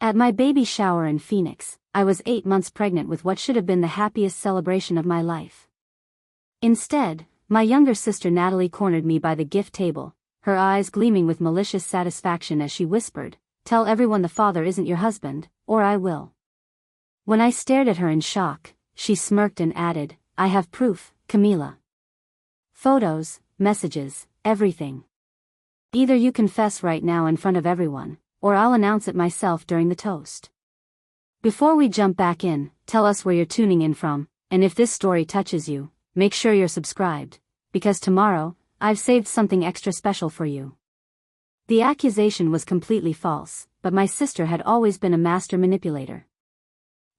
At my baby shower in Phoenix, I was 8 months pregnant with what should have been the happiest celebration of my life. Instead, my younger sister Natalie cornered me by the gift table, her eyes gleaming with malicious satisfaction as she whispered, "Tell everyone the father isn't your husband, or I will." When I stared at her in shock, she smirked and added, "I have proof, Camila. Photos, messages, everything. Either you confess right now in front of everyone, or I'll announce it myself during the toast." Before we jump back in, tell us where you're tuning in from, and if this story touches you, make sure you're subscribed, because tomorrow, I've saved something extra special for you. The accusation was completely false, but my sister had always been a master manipulator.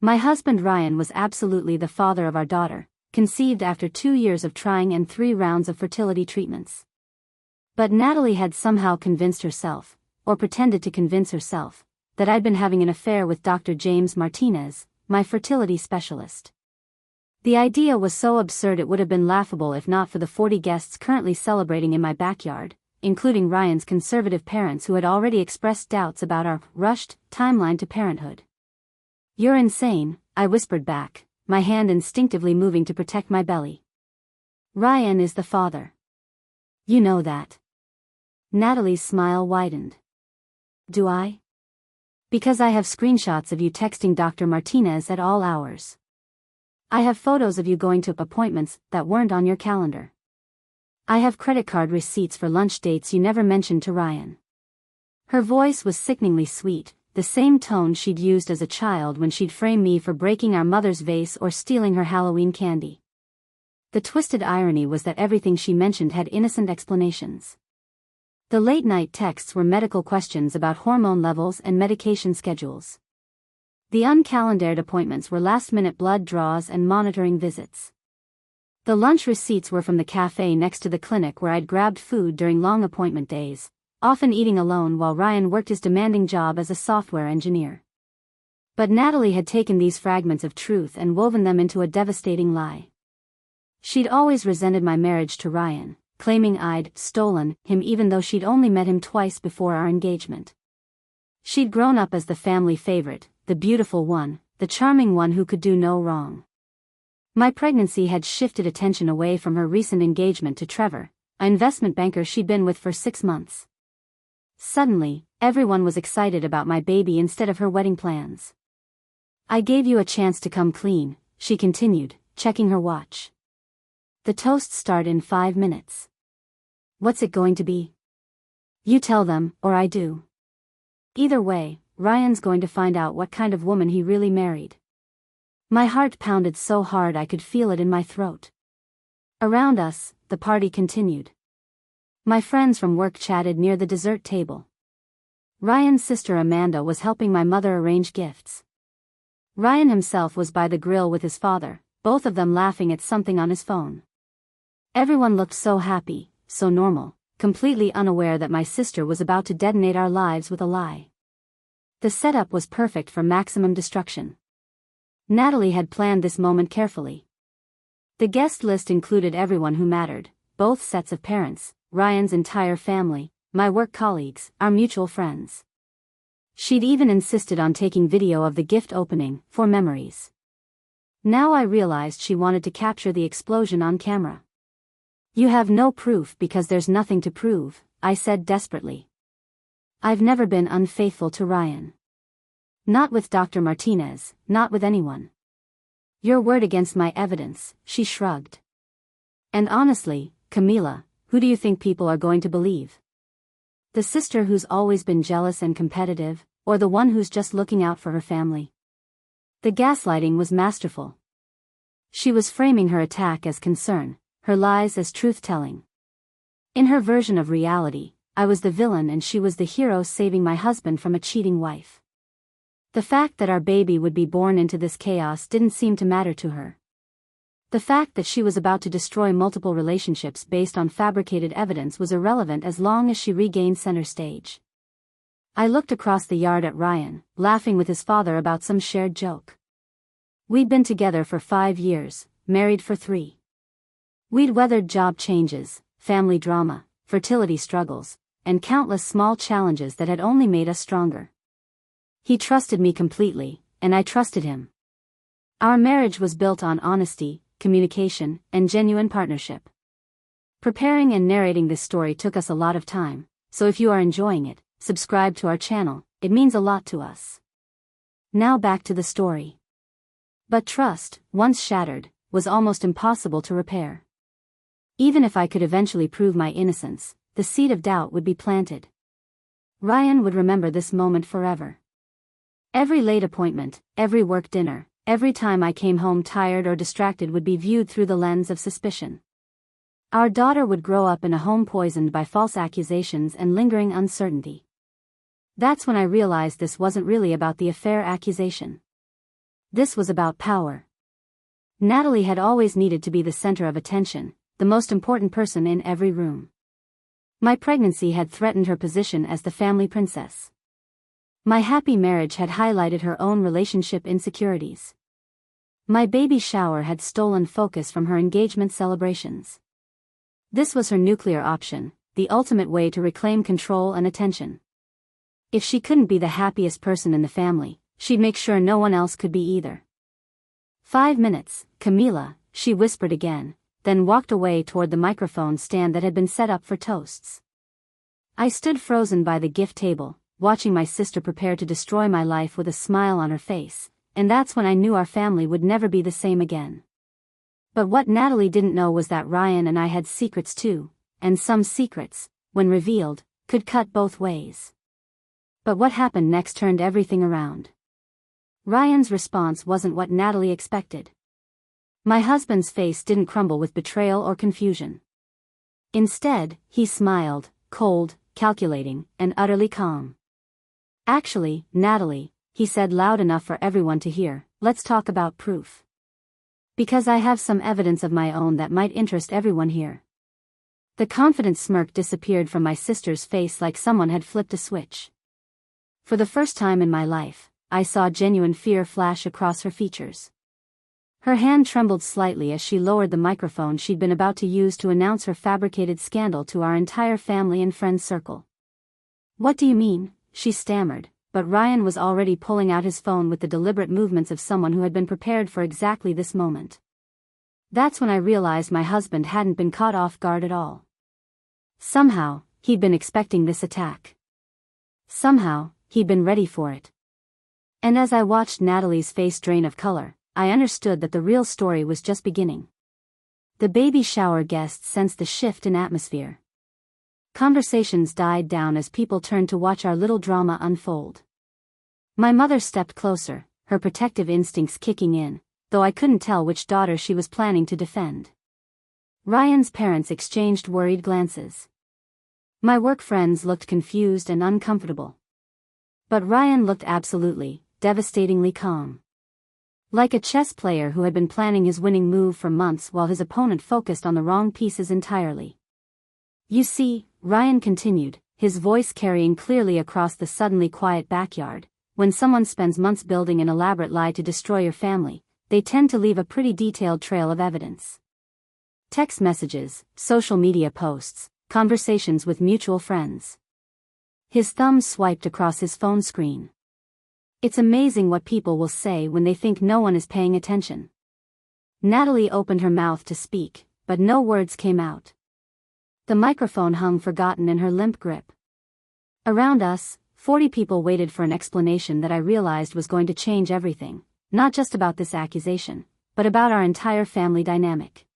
My husband Ryan was absolutely the father of our daughter, conceived after 2 years of trying and 3 rounds of fertility treatments. But Natalie had somehow convinced herself, or pretended to convince herself, that I'd been having an affair with Dr. James Martinez, my fertility specialist. The idea was so absurd it would have been laughable if not for the 40 guests currently celebrating in my backyard, including Ryan's conservative parents who had already expressed doubts about our rushed timeline to parenthood. "You're insane," I whispered back, my hand instinctively moving to protect my belly. "Ryan is the father. You know that." Natalie's smile widened. "Do I? Because I have screenshots of you texting Dr. Martinez at all hours. I have photos of you going to appointments that weren't on your calendar. I have credit card receipts for lunch dates you never mentioned to Ryan." Her voice was sickeningly sweet, the same tone she'd used as a child when she'd frame me for breaking our mother's vase or stealing her Halloween candy. The twisted irony was that everything she mentioned had innocent explanations. The late-night texts were medical questions about hormone levels and medication schedules. The uncalendared appointments were last-minute blood draws and monitoring visits. The lunch receipts were from the cafe next to the clinic where I'd grabbed food during long appointment days, often eating alone while Ryan worked his demanding job as a software engineer. But Natalie had taken these fragments of truth and woven them into a devastating lie. She'd always resented my marriage to Ryan, claiming I'd stolen him even though she'd only met him twice before our engagement. She'd grown up as the family favorite, the beautiful one, the charming one who could do no wrong. My pregnancy had shifted attention away from her recent engagement to Trevor, an investment banker she'd been with for 6 months. Suddenly, everyone was excited about my baby instead of her wedding plans. "I gave you a chance to come clean," she continued, checking her watch. "The toasts start in 5 minutes. What's it going to be? You tell them, or I do. Either way, Ryan's going to find out what kind of woman he really married." My heart pounded so hard I could feel it in my throat. Around us, the party continued. My friends from work chatted near the dessert table. Ryan's sister Amanda was helping my mother arrange gifts. Ryan himself was by the grill with his father, both of them laughing at something on his phone. Everyone looked so happy, so normal, completely unaware that my sister was about to detonate our lives with a lie. The setup was perfect for maximum destruction. Natalie had planned this moment carefully. The guest list included everyone who mattered, both sets of parents, Ryan's entire family, my work colleagues, our mutual friends. She'd even insisted on taking video of the gift opening, for memories. Now I realized she wanted to capture the explosion on camera. "You have no proof because there's nothing to prove," I said desperately. "I've never been unfaithful to Ryan. Not with Dr. Martinez, not with anyone." "Your word against my evidence," she shrugged. "And honestly, Camila, who do you think people are going to believe? The sister who's always been jealous and competitive, or the one who's just looking out for her family?" The gaslighting was masterful. She was framing her attack as concern, her lies as truth-telling. In her version of reality, I was the villain and she was the hero saving my husband from a cheating wife. The fact that our baby would be born into this chaos didn't seem to matter to her. The fact that she was about to destroy multiple relationships based on fabricated evidence was irrelevant as long as she regained center stage. I looked across the yard at Ryan, laughing with his father about some shared joke. We'd been together for 5 years, married for 3. We'd weathered job changes, family drama, fertility struggles, and countless small challenges that had only made us stronger. He trusted me completely, and I trusted him. Our marriage was built on honesty, communication, and genuine partnership. Preparing and narrating this story took us a lot of time, so if you are enjoying it, subscribe to our channel, it means a lot to us. Now back to the story. But trust, once shattered, was almost impossible to repair. Even if I could eventually prove my innocence, the seed of doubt would be planted. Ryan would remember this moment forever. Every late appointment, every work dinner, every time I came home tired or distracted would be viewed through the lens of suspicion. Our daughter would grow up in a home poisoned by false accusations and lingering uncertainty. That's when I realized this wasn't really about the affair accusation. This was about power. Natalie had always needed to be the center of attention, the most important person in every room. My pregnancy had threatened her position as the family princess. My happy marriage had highlighted her own relationship insecurities. My baby shower had stolen focus from her engagement celebrations. This was her nuclear option, the ultimate way to reclaim control and attention. If she couldn't be the happiest person in the family, she'd make sure no one else could be either. 5 minutes, Camila, she whispered again, then walked away toward the microphone stand that had been set up for toasts. I stood frozen by the gift table, watching my sister prepare to destroy my life with a smile on her face, and that's when I knew our family would never be the same again. But what Natalie didn't know was that Ryan and I had secrets too, and some secrets, when revealed, could cut both ways. But what happened next turned everything around. Ryan's response wasn't what Natalie expected. My husband's face didn't crumble with betrayal or confusion. Instead, he smiled, cold, calculating, and utterly calm. "Actually, Natalie," he said loud enough for everyone to hear, "let's talk about proof. Because I have some evidence of my own that might interest everyone here." The confident smirk disappeared from my sister's face like someone had flipped a switch. For the first time in my life, I saw genuine fear flash across her features. Her hand trembled slightly as she lowered the microphone she'd been about to use to announce her fabricated scandal to our entire family and friend circle. "What do you mean?" she stammered, but Ryan was already pulling out his phone with the deliberate movements of someone who had been prepared for exactly this moment. That's when I realized my husband hadn't been caught off guard at all. Somehow, he'd been expecting this attack. Somehow, he'd been ready for it. And as I watched Natalie's face drain of color, I understood that the real story was just beginning. The baby shower guests sensed the shift in atmosphere. Conversations died down as people turned to watch our little drama unfold. My mother stepped closer, her protective instincts kicking in, though I couldn't tell which daughter she was planning to defend. Ryan's parents exchanged worried glances. My work friends looked confused and uncomfortable. But Ryan looked absolutely, devastatingly calm. Like a chess player who had been planning his winning move for months while his opponent focused on the wrong pieces entirely. "You see," Ryan continued, his voice carrying clearly across the suddenly quiet backyard, "when someone spends months building an elaborate lie to destroy your family, they tend to leave a pretty detailed trail of evidence. Text messages, social media posts, conversations with mutual friends." His thumb swiped across his phone screen. "It's amazing what people will say when they think no one is paying attention." Natalie opened her mouth to speak, but no words came out. The microphone hung forgotten in her limp grip. Around us, 40 people waited for an explanation that I realized was going to change everything, not just about this accusation, but about our entire family dynamic.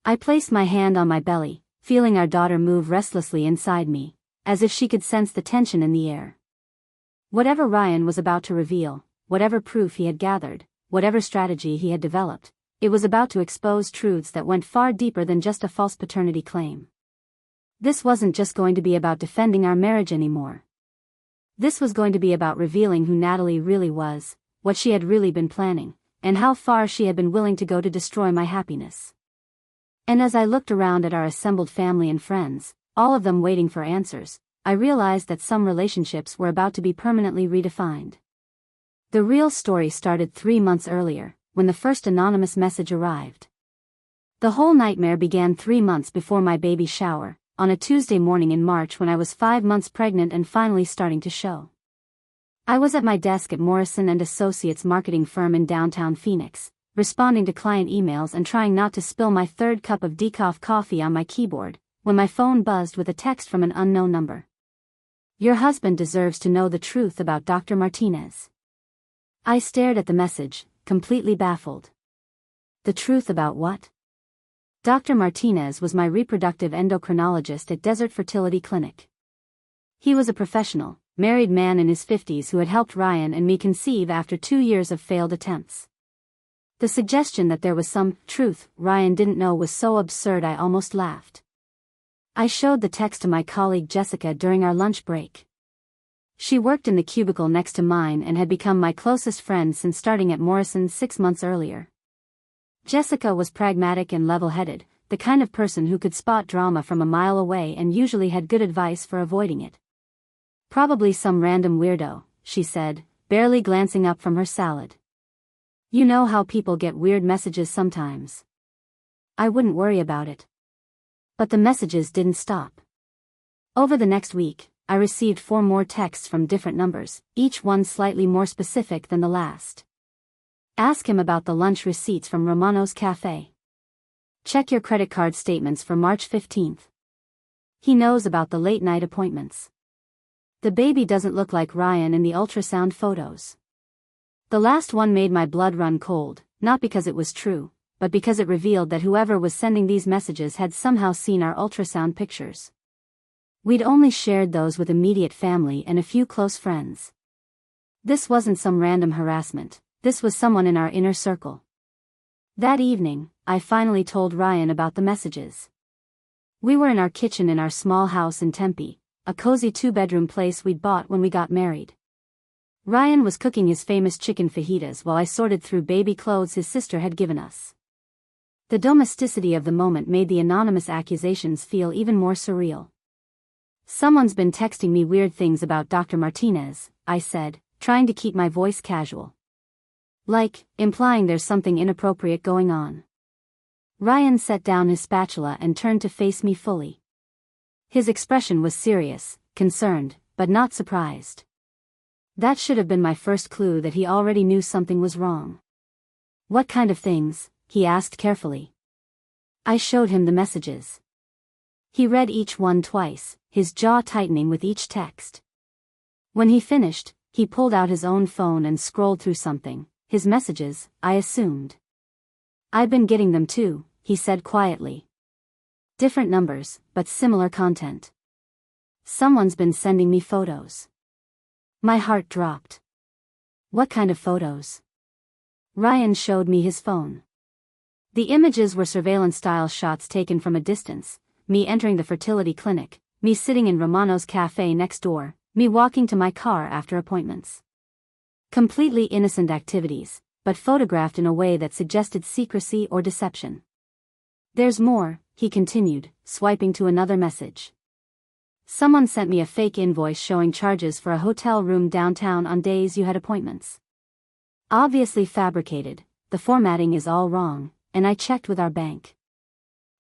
I placed my hand on my belly, feeling our daughter move restlessly inside me, as if she could sense the tension in the air. Whatever Ryan was about to reveal, whatever proof he had gathered, whatever strategy he had developed, it was about to expose truths that went far deeper than just a false paternity claim. This wasn't just going to be about defending our marriage anymore. This was going to be about revealing who Natalie really was, what she had really been planning, and how far she had been willing to go to destroy my happiness. And as I looked around at our assembled family and friends, all of them waiting for answers, I realized that some relationships were about to be permanently redefined. The real story started 3 months earlier, when the first anonymous message arrived. The whole nightmare began 3 months before my baby shower, on a Tuesday morning in March when I was 5 months pregnant and finally starting to show. I was at my desk at Morrison & Associates marketing firm in downtown Phoenix, responding to client emails and trying not to spill my third cup of decaf coffee on my keyboard, when my phone buzzed with a text from an unknown number. Your husband deserves to know the truth about Dr. Martinez. I stared at the message, completely baffled. The truth about what? Dr. Martinez was my reproductive endocrinologist at Desert Fertility Clinic. He was a professional, married man in his 50s who had helped Ryan and me conceive after 2 years of failed attempts. The suggestion that there was some truth Ryan didn't know was so absurd I almost laughed. I showed the text to my colleague Jessica during our lunch break. She worked in the cubicle next to mine and had become my closest friend since starting at Morrison 6 months earlier. Jessica was pragmatic and level-headed, the kind of person who could spot drama from a mile away and usually had good advice for avoiding it. Probably some random weirdo, she said, barely glancing up from her salad. You know how people get weird messages sometimes. I wouldn't worry about it. But the messages didn't stop. Over the next week, I received 4 more texts from different numbers, each one slightly more specific than the last. Ask him about the lunch receipts from Romano's Cafe. Check your credit card statements for March 15th. He knows about the late-night appointments. The baby doesn't look like Ryan in the ultrasound photos. The last one made my blood run cold, not because it was true, but because it revealed that whoever was sending these messages had somehow seen our ultrasound pictures. We'd only shared those with immediate family and a few close friends. This wasn't some random harassment, this was someone in our inner circle. That evening, I finally told Ryan about the messages. We were in our kitchen in our small house in Tempe, a cozy 2-bedroom place we'd bought when we got married. Ryan was cooking his famous chicken fajitas while I sorted through baby clothes his sister had given us. The domesticity of the moment made the anonymous accusations feel even more surreal. Someone's been texting me weird things about Dr. Martinez, I said, trying to keep my voice casual. Like, implying there's something inappropriate going on. Ryan set down his spatula and turned to face me fully. His expression was serious, concerned, but not surprised. That should have been my first clue that he already knew something was wrong. What kind of things? He asked carefully. I showed him the messages. He read each one twice, his jaw tightening with each text. When he finished, he pulled out his own phone and scrolled through something, his messages, I assumed. I've been getting them too, he said quietly. Different numbers, but similar content. Someone's been sending me photos. My heart dropped. What kind of photos? Ryan showed me his phone. The images were surveillance-style shots taken from a distance, me entering the fertility clinic, me sitting in Romano's Cafe next door, me walking to my car after appointments. Completely innocent activities, but photographed in a way that suggested secrecy or deception. There's more, he continued, swiping to another message. Someone sent me a fake invoice showing charges for a hotel room downtown on days you had appointments. Obviously fabricated, the formatting is all wrong, and I checked with our bank.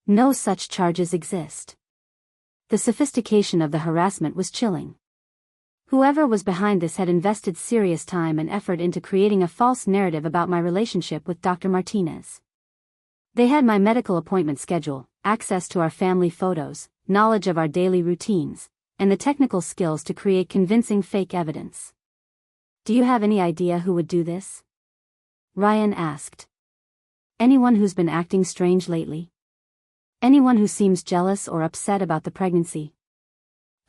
No such charges exist. The sophistication of the harassment was chilling. Whoever was behind this had invested serious time and effort into creating a false narrative about my relationship with Dr. Martinez. They had my medical appointment schedule, access to our family photos, knowledge of our daily routines, and the technical skills to create convincing fake evidence. Do you have any idea who would do this? Ryan asked. Anyone who's been acting strange lately? Anyone who seems jealous or upset about the pregnancy?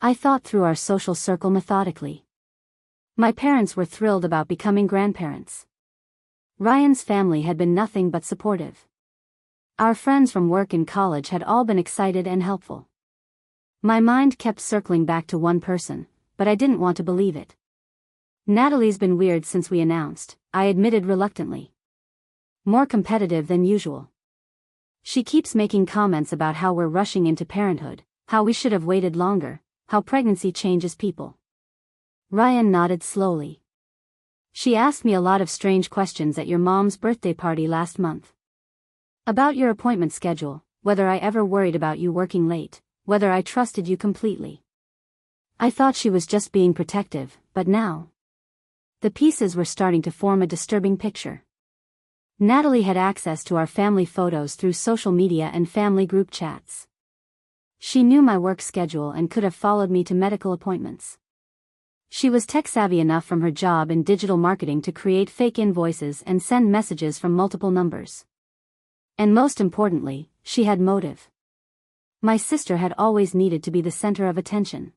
I thought through our social circle methodically. My parents were thrilled about becoming grandparents. Ryan's family had been nothing but supportive. Our friends from work and college had all been excited and helpful. My mind kept circling back to one person, but I didn't want to believe it. Natalie's been weird since we announced, I admitted reluctantly. More competitive than usual. She keeps making comments about how we're rushing into parenthood, how we should have waited longer, how pregnancy changes people. Ryan nodded slowly. She asked me a lot of strange questions at your mom's birthday party last month. About your appointment schedule, whether I ever worried about you working late, whether I trusted you completely. I thought she was just being protective, but now. The pieces were starting to form a disturbing picture. Natalie had access to our family photos through social media and family group chats. She knew my work schedule and could have followed me to medical appointments. She was tech-savvy enough from her job in digital marketing to create fake invoices and send messages from multiple numbers. And most importantly, she had motive. My sister had always needed to be the center of attention.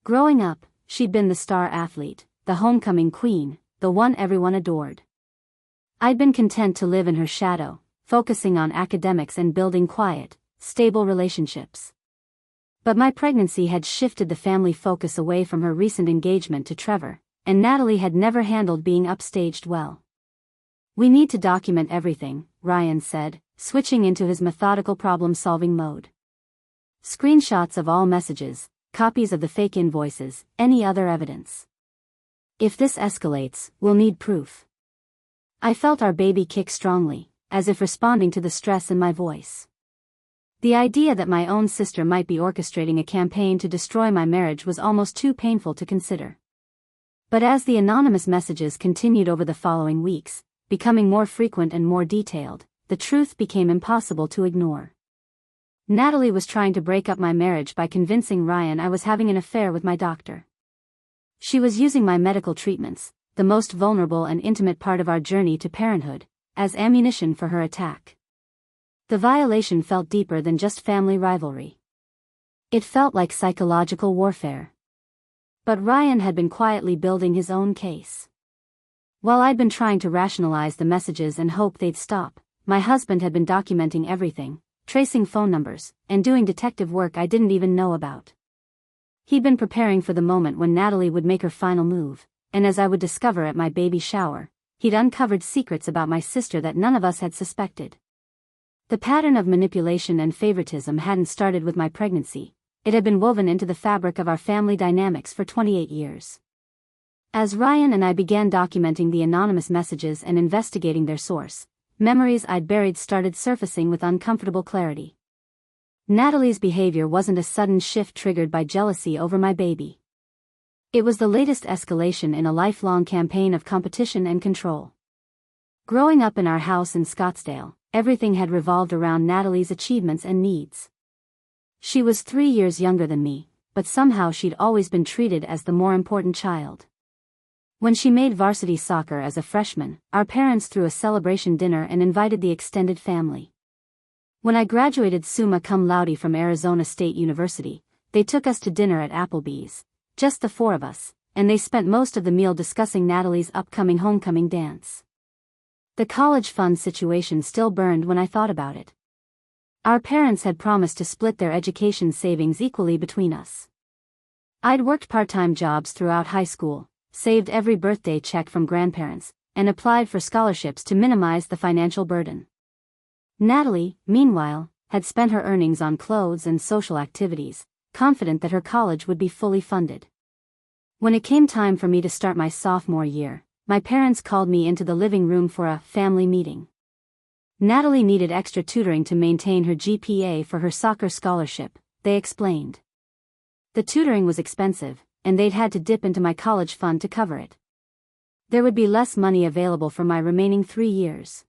Growing up, she'd been the star athlete, the homecoming queen, the one everyone adored. I'd been content to live in her shadow, focusing on academics and building quiet, stable relationships. But my pregnancy had shifted the family focus away from her recent engagement to Trevor, and Natalie had never handled being upstaged well. "We need to document everything," Ryan said, switching into his methodical problem-solving mode. "Screenshots of all messages, copies of the fake invoices, any other evidence. If this escalates, we'll need proof." I felt our baby kick strongly, as if responding to the stress in my voice. The idea that my own sister might be orchestrating a campaign to destroy my marriage was almost too painful to consider. But as the anonymous messages continued over the following weeks, becoming more frequent and more detailed, the truth became impossible to ignore. Natalie was trying to break up my marriage by convincing Ryan I was having an affair with my doctor. She was using my medical treatments, the most vulnerable and intimate part of our journey to parenthood, as ammunition for her attack. The violation felt deeper than just family rivalry. It felt like psychological warfare. But Ryan had been quietly building his own case. While I'd been trying to rationalize the messages and hope they'd stop, my husband had been documenting everything, tracing phone numbers, and doing detective work I didn't even know about. He'd been preparing for the moment when Natalie would make her final move, and as I would discover at my baby shower, he'd uncovered secrets about my sister that none of us had suspected. The pattern of manipulation and favoritism hadn't started with my pregnancy, it had been woven into the fabric of our family dynamics for 28 years. As Ryan and I began documenting the anonymous messages and investigating their source, memories I'd buried started surfacing with uncomfortable clarity. Natalie's behavior wasn't a sudden shift triggered by jealousy over my baby. It was the latest escalation in a lifelong campaign of competition and control. Growing up in our house in Scottsdale, everything had revolved around Natalie's achievements and needs. She was 3 years younger than me, but somehow she'd always been treated as the more important child. When she made varsity soccer as a freshman, our parents threw a celebration dinner and invited the extended family. When I graduated summa cum laude from Arizona State University, they took us to dinner at Applebee's, just the four of us, and they spent most of the meal discussing Natalie's upcoming homecoming dance. The college fund situation still burned when I thought about it. Our parents had promised to split their education savings equally between us. I'd worked part-time jobs throughout high school, saved every birthday check from grandparents, and applied for scholarships to minimize the financial burden. Natalie, meanwhile, had spent her earnings on clothes and social activities, confident that her college would be fully funded. When it came time for me to start my sophomore year, my parents called me into the living room for a family meeting. Natalie needed extra tutoring to maintain her GPA for her soccer scholarship, they explained. The tutoring was expensive, and they'd had to dip into my college fund to cover it. There would be less money available for my remaining 3 years.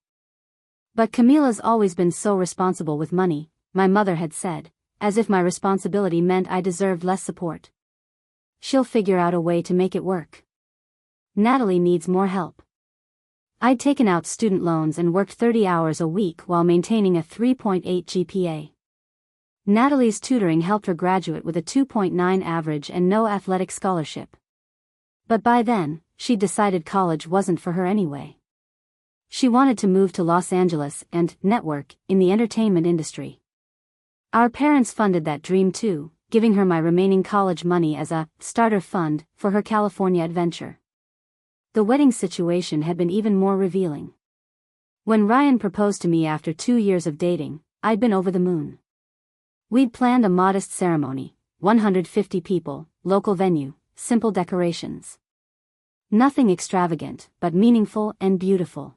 But Camila's always been so responsible with money, my mother had said, as if my responsibility meant I deserved less support. She'll figure out a way to make it work. Natalie needs more help. I'd taken out student loans and worked 30 hours a week while maintaining a 3.8 GPA. Natalie's tutoring helped her graduate with a 2.9 average and no athletic scholarship. But by then, she'd decided college wasn't for her anyway. She wanted to move to Los Angeles and network in the entertainment industry. Our parents funded that dream too, giving her my remaining college money as a starter fund for her California adventure. The wedding situation had been even more revealing. When Ryan proposed to me after 2 years of dating, I'd been over the moon. We'd planned a modest ceremony, 150 people, local venue, simple decorations. Nothing extravagant, but meaningful and beautiful.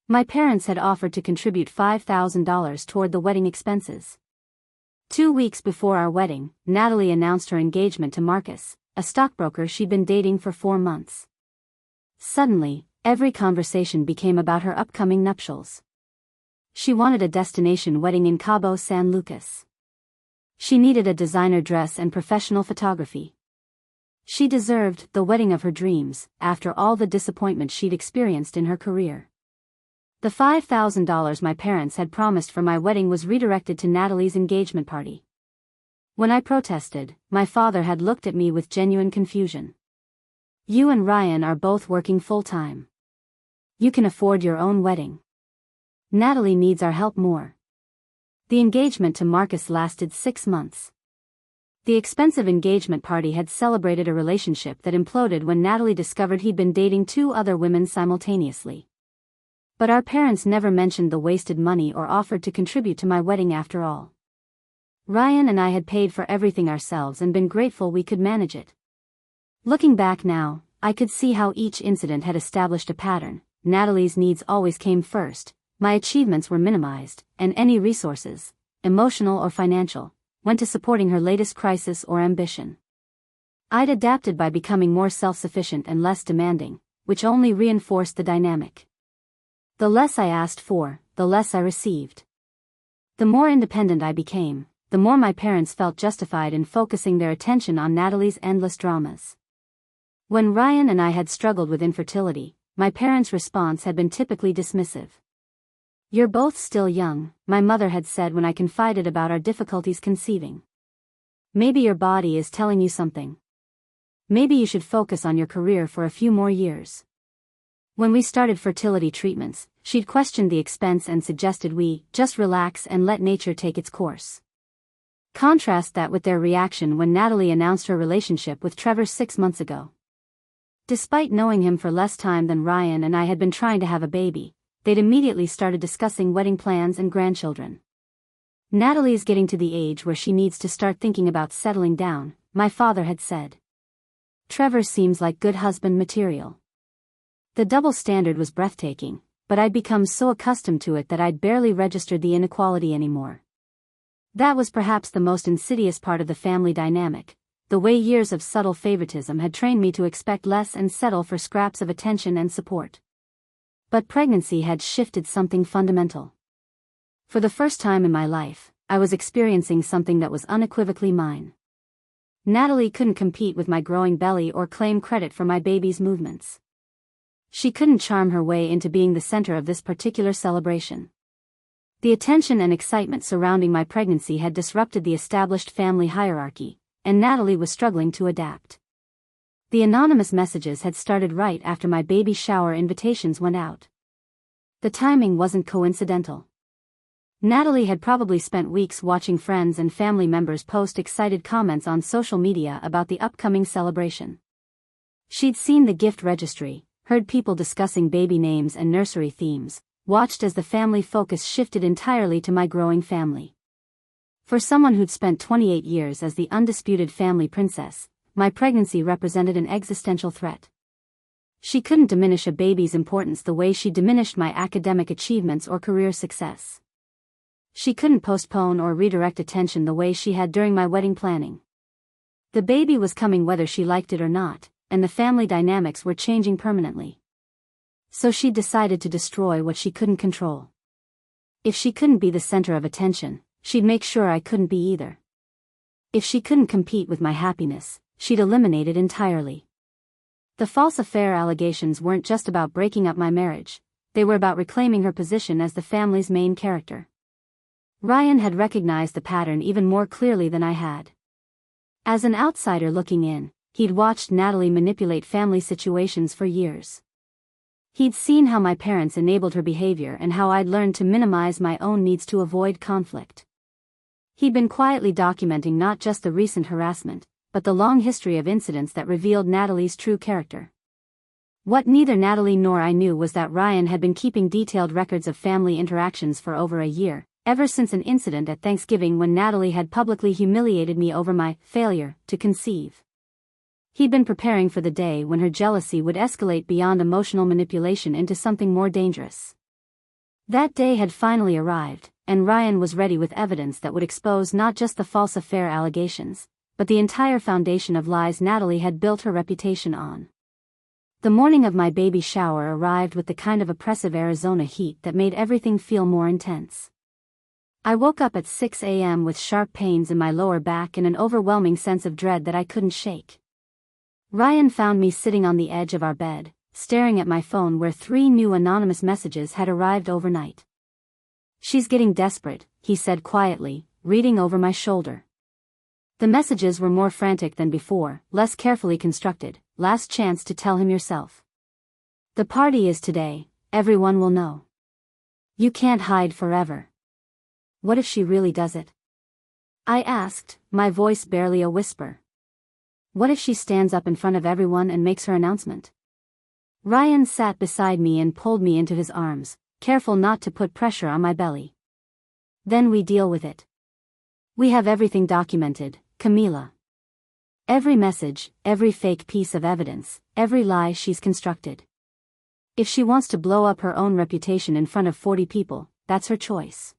My parents had offered to contribute $5,000 toward the wedding expenses. 2 weeks before our wedding, Natalie announced her engagement to Marcus, a stockbroker she'd been dating for 4 months. Suddenly, every conversation became about her upcoming nuptials. She wanted a destination wedding in Cabo San Lucas. She needed a designer dress and professional photography. She deserved the wedding of her dreams, after all the disappointment she'd experienced in her career. The $5,000 my parents had promised for my wedding was redirected to Natalie's engagement party. When I protested, my father had looked at me with genuine confusion. "You and Ryan are both working full-time. You can afford your own wedding. Natalie needs our help more." The engagement to Marcus lasted 6 months. The expensive engagement party had celebrated a relationship that imploded when Natalie discovered he'd been dating 2 other women simultaneously. But our parents never mentioned the wasted money or offered to contribute to my wedding after all. Ryan and I had paid for everything ourselves and been grateful we could manage it. Looking back now, I could see how each incident had established a pattern. Natalie's needs always came first, my achievements were minimized, and any resources, emotional or financial, went to supporting her latest crisis or ambition. I'd adapted by becoming more self-sufficient and less demanding, which only reinforced the dynamic. The less I asked for, the less I received. The more independent I became, the more my parents felt justified in focusing their attention on Natalie's endless dramas. When Ryan and I had struggled with infertility, my parents' response had been typically dismissive. "You're both still young," my mother had said when I confided about our difficulties conceiving. "Maybe your body is telling you something. Maybe you should focus on your career for a few more years." When we started fertility treatments, she'd questioned the expense and suggested we just relax and let nature take its course. Contrast that with their reaction when Natalie announced her relationship with Trevor 6 months ago. Despite knowing him for less time than Ryan and I had been trying to have a baby, they'd immediately started discussing wedding plans and grandchildren. "Natalie's getting to the age where she needs to start thinking about settling down," my father had said. "Trevor seems like good husband material." The double standard was breathtaking, but I'd become so accustomed to it that I'd barely registered the inequality anymore. That was perhaps the most insidious part of the family dynamic, the way years of subtle favoritism had trained me to expect less and settle for scraps of attention and support. But pregnancy had shifted something fundamental. For the first time in my life, I was experiencing something that was unequivocally mine. Natalie couldn't compete with my growing belly or claim credit for my baby's movements. She couldn't charm her way into being the center of this particular celebration. The attention and excitement surrounding my pregnancy had disrupted the established family hierarchy, and Natalie was struggling to adapt. The anonymous messages had started right after my baby shower invitations went out. The timing wasn't coincidental. Natalie had probably spent weeks watching friends and family members post excited comments on social media about the upcoming celebration. She'd seen the gift registry, heard people discussing baby names and nursery themes, watched as the family focus shifted entirely to my growing family. For someone who'd spent 28 years as the undisputed family princess, my pregnancy represented an existential threat. She couldn't diminish a baby's importance the way she diminished my academic achievements or career success. She couldn't postpone or redirect attention the way she had during my wedding planning. The baby was coming whether she liked it or not, and the family dynamics were changing permanently. So she decided to destroy what she couldn't control. If she couldn't be the center of attention, she'd make sure I couldn't be either. If she couldn't compete with my happiness, she'd eliminate it entirely. The false affair allegations weren't just about breaking up my marriage, they were about reclaiming her position as the family's main character. Ryan had recognized the pattern even more clearly than I had. As an outsider looking in, he'd watched Natalie manipulate family situations for years. He'd seen how my parents enabled her behavior and how I'd learned to minimize my own needs to avoid conflict. He'd been quietly documenting not just the recent harassment, but the long history of incidents that revealed Natalie's true character. What neither Natalie nor I knew was that Ryan had been keeping detailed records of family interactions for over a year, ever since an incident at Thanksgiving when Natalie had publicly humiliated me over my failure to conceive. He'd been preparing for the day when her jealousy would escalate beyond emotional manipulation into something more dangerous. That day had finally arrived, and Ryan was ready with evidence that would expose not just the false affair allegations, but the entire foundation of lies Natalie had built her reputation on. The morning of my baby shower arrived with the kind of oppressive Arizona heat that made everything feel more intense. I woke up at 6 a.m. with sharp pains in my lower back and an overwhelming sense of dread that I couldn't shake. Ryan found me sitting on the edge of our bed, staring at my phone where 3 new anonymous messages had arrived overnight. "She's getting desperate," he said quietly, reading over my shoulder. The messages were more frantic than before, less carefully constructed. "Last chance to tell him yourself. The party is today, everyone will know. You can't hide forever." What if she really does it? I asked, my voice barely a whisper. What if she stands up in front of everyone and makes her announcement? Ryan sat beside me and pulled me into his arms, careful not to put pressure on my belly. "Then we deal with it. We have everything documented, Camila. Every message, every fake piece of evidence, every lie she's constructed. If she wants to blow up her own reputation in front of 40 people, that's her choice."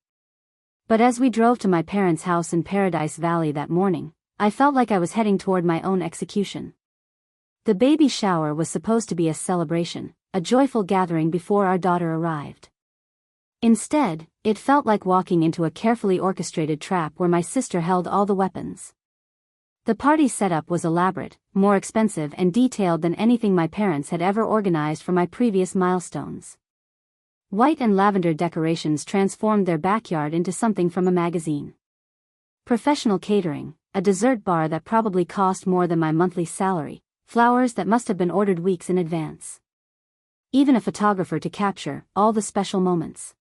But as we drove to my parents' house in Paradise Valley that morning, I felt like I was heading toward my own execution. The baby shower was supposed to be a celebration, a joyful gathering before our daughter arrived. Instead, it felt like walking into a carefully orchestrated trap where my sister held all the weapons. The party setup was elaborate, more expensive and detailed than anything my parents had ever organized for my previous milestones. White and lavender decorations transformed their backyard into something from a magazine. Professional catering, a dessert bar that probably cost more than my monthly salary, flowers that must have been ordered weeks in advance. Even a photographer to capture all the special moments.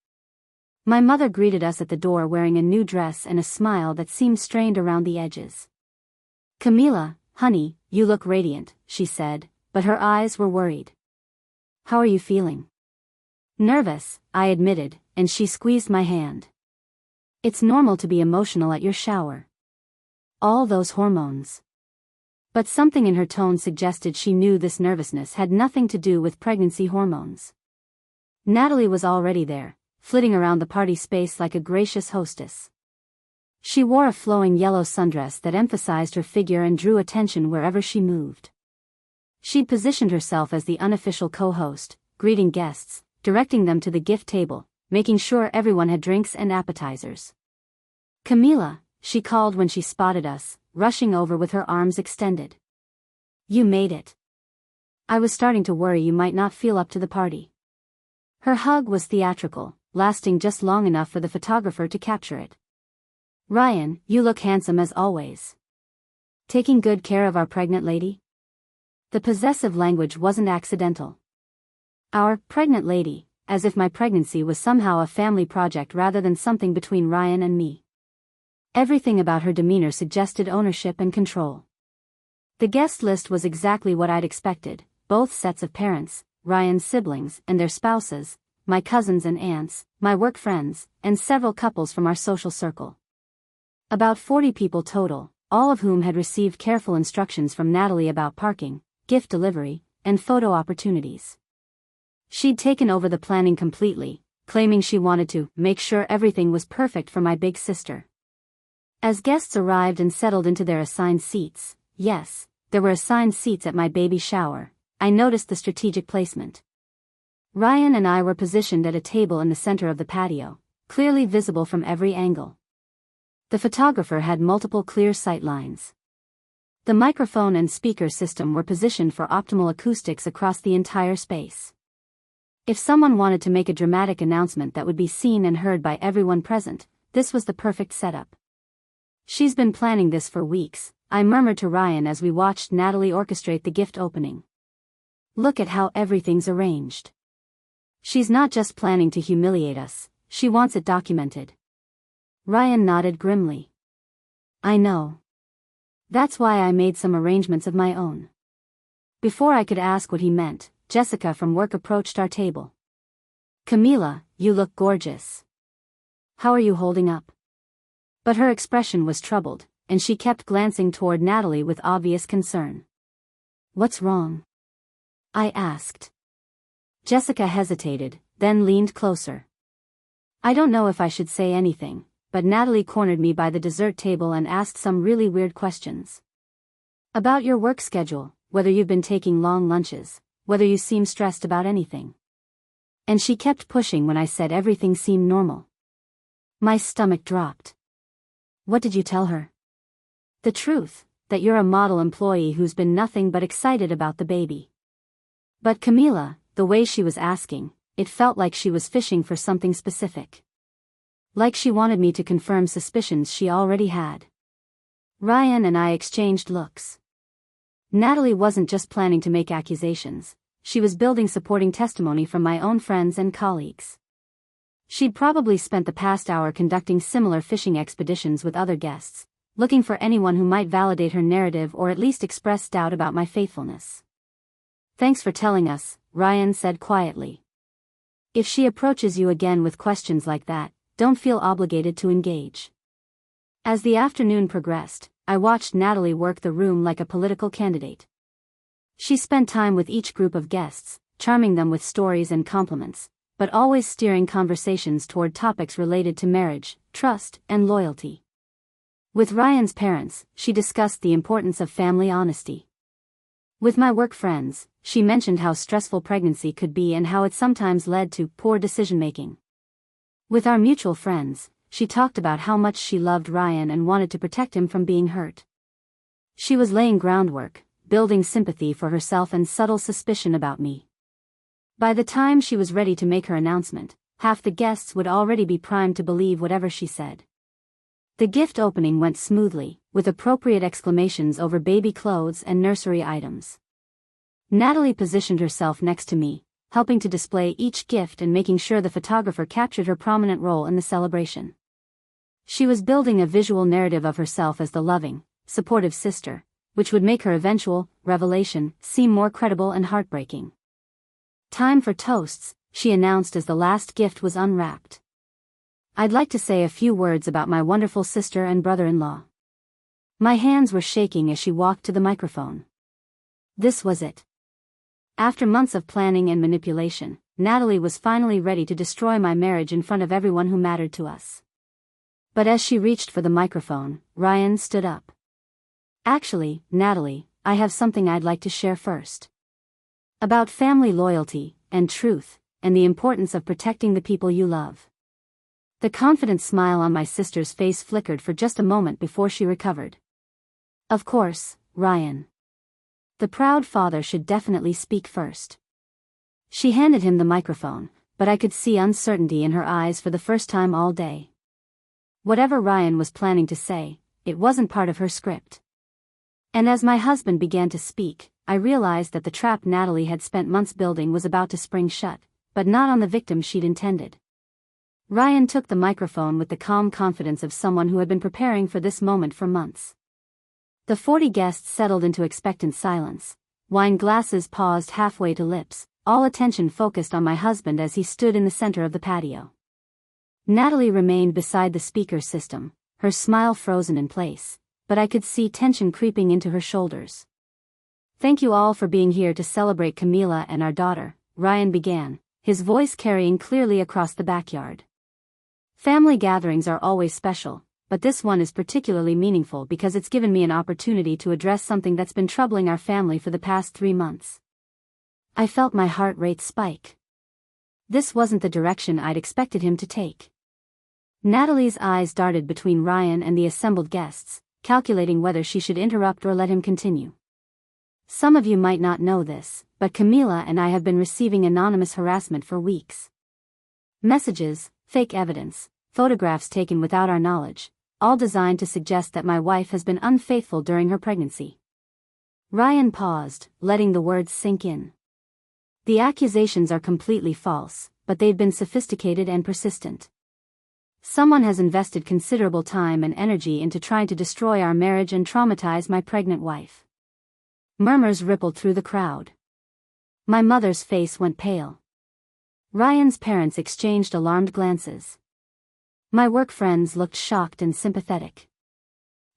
My mother greeted us at the door wearing a new dress and a smile that seemed strained around the edges. "Camila, honey, you look radiant," she said, but her eyes were worried. "How are you feeling?" "Nervous," I admitted, and she squeezed my hand. "It's normal to be emotional at your shower. All those hormones." But something in her tone suggested she knew this nervousness had nothing to do with pregnancy hormones. Natalie was already there, flitting around the party space like a gracious hostess. She wore a flowing yellow sundress that emphasized her figure and drew attention wherever she moved. She'd positioned herself as the unofficial co-host, greeting guests, directing them to the gift table, making sure everyone had drinks and appetizers. "Camila," she called when she spotted us, rushing over with her arms extended. "You made it. I was starting to worry you might not feel up to the party." Her hug was theatrical, lasting just long enough for the photographer to capture it. "Ryan, you look handsome as always. Taking good care of our pregnant lady?" The possessive language wasn't accidental. Our pregnant lady, as if my pregnancy was somehow a family project rather than something between Ryan and me. Everything about her demeanor suggested ownership and control. The guest list was exactly what I'd expected, both sets of parents, Ryan's siblings and their spouses, my cousins and aunts, my work friends, and several couples from our social circle. About 40 people total, all of whom had received careful instructions from Natalie about parking, gift delivery, and photo opportunities. She'd taken over the planning completely, claiming she wanted to make sure everything was perfect for my big sister. As guests arrived and settled into their assigned seats, yes, there were assigned seats at my baby shower, I noticed the strategic placement. Ryan and I were positioned at a table in the center of the patio, clearly visible from every angle. The photographer had multiple clear sight lines. The microphone and speaker system were positioned for optimal acoustics across the entire space. If someone wanted to make a dramatic announcement that would be seen and heard by everyone present, this was the perfect setup. "She's been planning this for weeks," I murmured to Ryan as we watched Natalie orchestrate the gift opening. "Look at how everything's arranged. She's not just planning to humiliate us, she wants it documented." Ryan nodded grimly. "I know. That's why I made some arrangements of my own." Before I could ask what he meant, Jessica from work approached our table. "Camila, you look gorgeous. How are you holding up?" But her expression was troubled, and she kept glancing toward Natalie with obvious concern. "What's wrong?" I asked. Jessica hesitated, then leaned closer. I don't know if I should say anything, but Natalie cornered me by the dessert table and asked some really weird questions. About your work schedule, whether you've been taking long lunches, whether you seem stressed about anything. And she kept pushing when I said everything seemed normal. My stomach dropped. What did you tell her? The truth, that you're a model employee who's been nothing but excited about the baby. But Camila, the way she was asking, it felt like she was fishing for something specific. Like she wanted me to confirm suspicions she already had. Ryan and I exchanged looks. Natalie wasn't just planning to make accusations, she was building supporting testimony from my own friends and colleagues. She'd probably spent the past hour conducting similar fishing expeditions with other guests, looking for anyone who might validate her narrative or at least express doubt about my faithfulness. Thanks for telling us, Ryan said quietly. If she approaches you again with questions like that, don't feel obligated to engage. As the afternoon progressed, I watched Natalie work the room like a political candidate. She spent time with each group of guests, charming them with stories and compliments, but always steering conversations toward topics related to marriage, trust, and loyalty. With Ryan's parents, she discussed the importance of family honesty. With my work friends, she mentioned how stressful pregnancy could be and how it sometimes led to poor decision-making. With our mutual friends, she talked about how much she loved Ryan and wanted to protect him from being hurt. She was laying groundwork, building sympathy for herself and subtle suspicion about me. By the time she was ready to make her announcement, half the guests would already be primed to believe whatever she said. The gift opening went smoothly, with appropriate exclamations over baby clothes and nursery items. Natalie positioned herself next to me, helping to display each gift and making sure the photographer captured her prominent role in the celebration. She was building a visual narrative of herself as the loving, supportive sister, which would make her eventual revelation seem more credible and heartbreaking. Time for toasts, she announced as the last gift was unwrapped. I'd like to say a few words about my wonderful sister and brother-in-law. My hands were shaking as she walked to the microphone. This was it. After months of planning and manipulation, Natalie was finally ready to destroy my marriage in front of everyone who mattered to us. But as she reached for the microphone, Ryan stood up. Actually, Natalie, I have something I'd like to share first. About family loyalty, and truth, and the importance of protecting the people you love. The confident smile on my sister's face flickered for just a moment before she recovered. Of course, Ryan. The proud father should definitely speak first. She handed him the microphone, but I could see uncertainty in her eyes for the first time all day. Whatever Ryan was planning to say, it wasn't part of her script. And as my husband began to speak, I realized that the trap Natalie had spent months building was about to spring shut, but not on the victim she'd intended. Ryan took the microphone with the calm confidence of someone who had been preparing for this moment for months. The 40 guests settled into expectant silence, wine glasses paused halfway to lips, all attention focused on my husband as he stood in the center of the patio. Natalie remained beside the speaker system, her smile frozen in place, but I could see tension creeping into her shoulders. Thank you all for being here to celebrate Camila and our daughter, Ryan began, his voice carrying clearly across the backyard. Family gatherings are always special, but this one is particularly meaningful because it's given me an opportunity to address something that's been troubling our family for the past 3 months. I felt my heart rate spike. This wasn't the direction I'd expected him to take. Natalie's eyes darted between Ryan and the assembled guests, calculating whether she should interrupt or let him continue. Some of you might not know this, but Camila and I have been receiving anonymous harassment for weeks. Messages, fake evidence, photographs taken without our knowledge, all designed to suggest that my wife has been unfaithful during her pregnancy. Ryan paused, letting the words sink in. The accusations are completely false, but they've been sophisticated and persistent. Someone has invested considerable time and energy into trying to destroy our marriage and traumatize my pregnant wife. Murmurs rippled through the crowd. My mother's face went pale. Ryan's parents exchanged alarmed glances. My work friends looked shocked and sympathetic.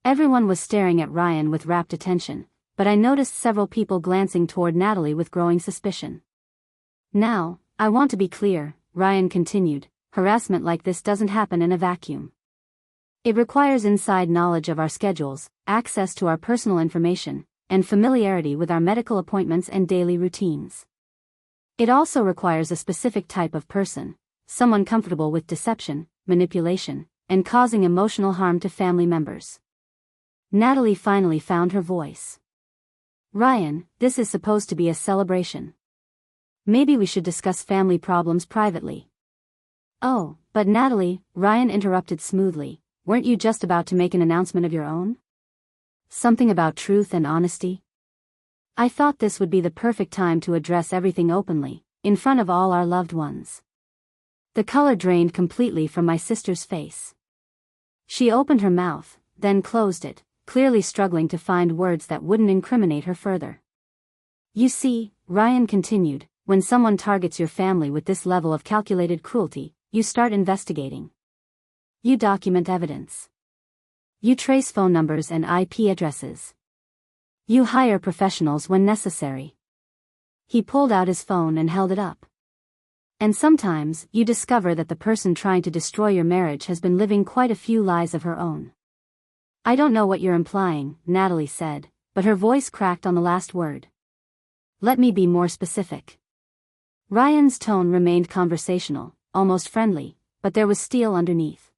Everyone was staring at Ryan with rapt attention, but I noticed several people glancing toward Natalie with growing suspicion. Now, I want to be clear, Ryan continued, harassment like this doesn't happen in a vacuum. It requires inside knowledge of our schedules, access to our personal information, and familiarity with our medical appointments and daily routines. It also requires a specific type of person, someone comfortable with deception, manipulation, and causing emotional harm to family members. Natalie finally found her voice. Ryan, this is supposed to be a celebration. Maybe we should discuss family problems privately. Oh, but Natalie, Ryan interrupted smoothly, weren't you just about to make an announcement of your own? Something about truth and honesty? I thought this would be the perfect time to address everything openly, in front of all our loved ones. The color drained completely from my sister's face. She opened her mouth, then closed it, clearly struggling to find words that wouldn't incriminate her further. You see, Ryan continued, when someone targets your family with this level of calculated cruelty, you start investigating. You document evidence. You trace phone numbers and IP addresses. You hire professionals when necessary. He pulled out his phone and held it up. And sometimes, you discover that the person trying to destroy your marriage has been living quite a few lies of her own. I don't know what you're implying, Natalie said, but her voice cracked on the last word. Let me be more specific. Ryan's tone remained conversational, almost friendly, but there was steel underneath.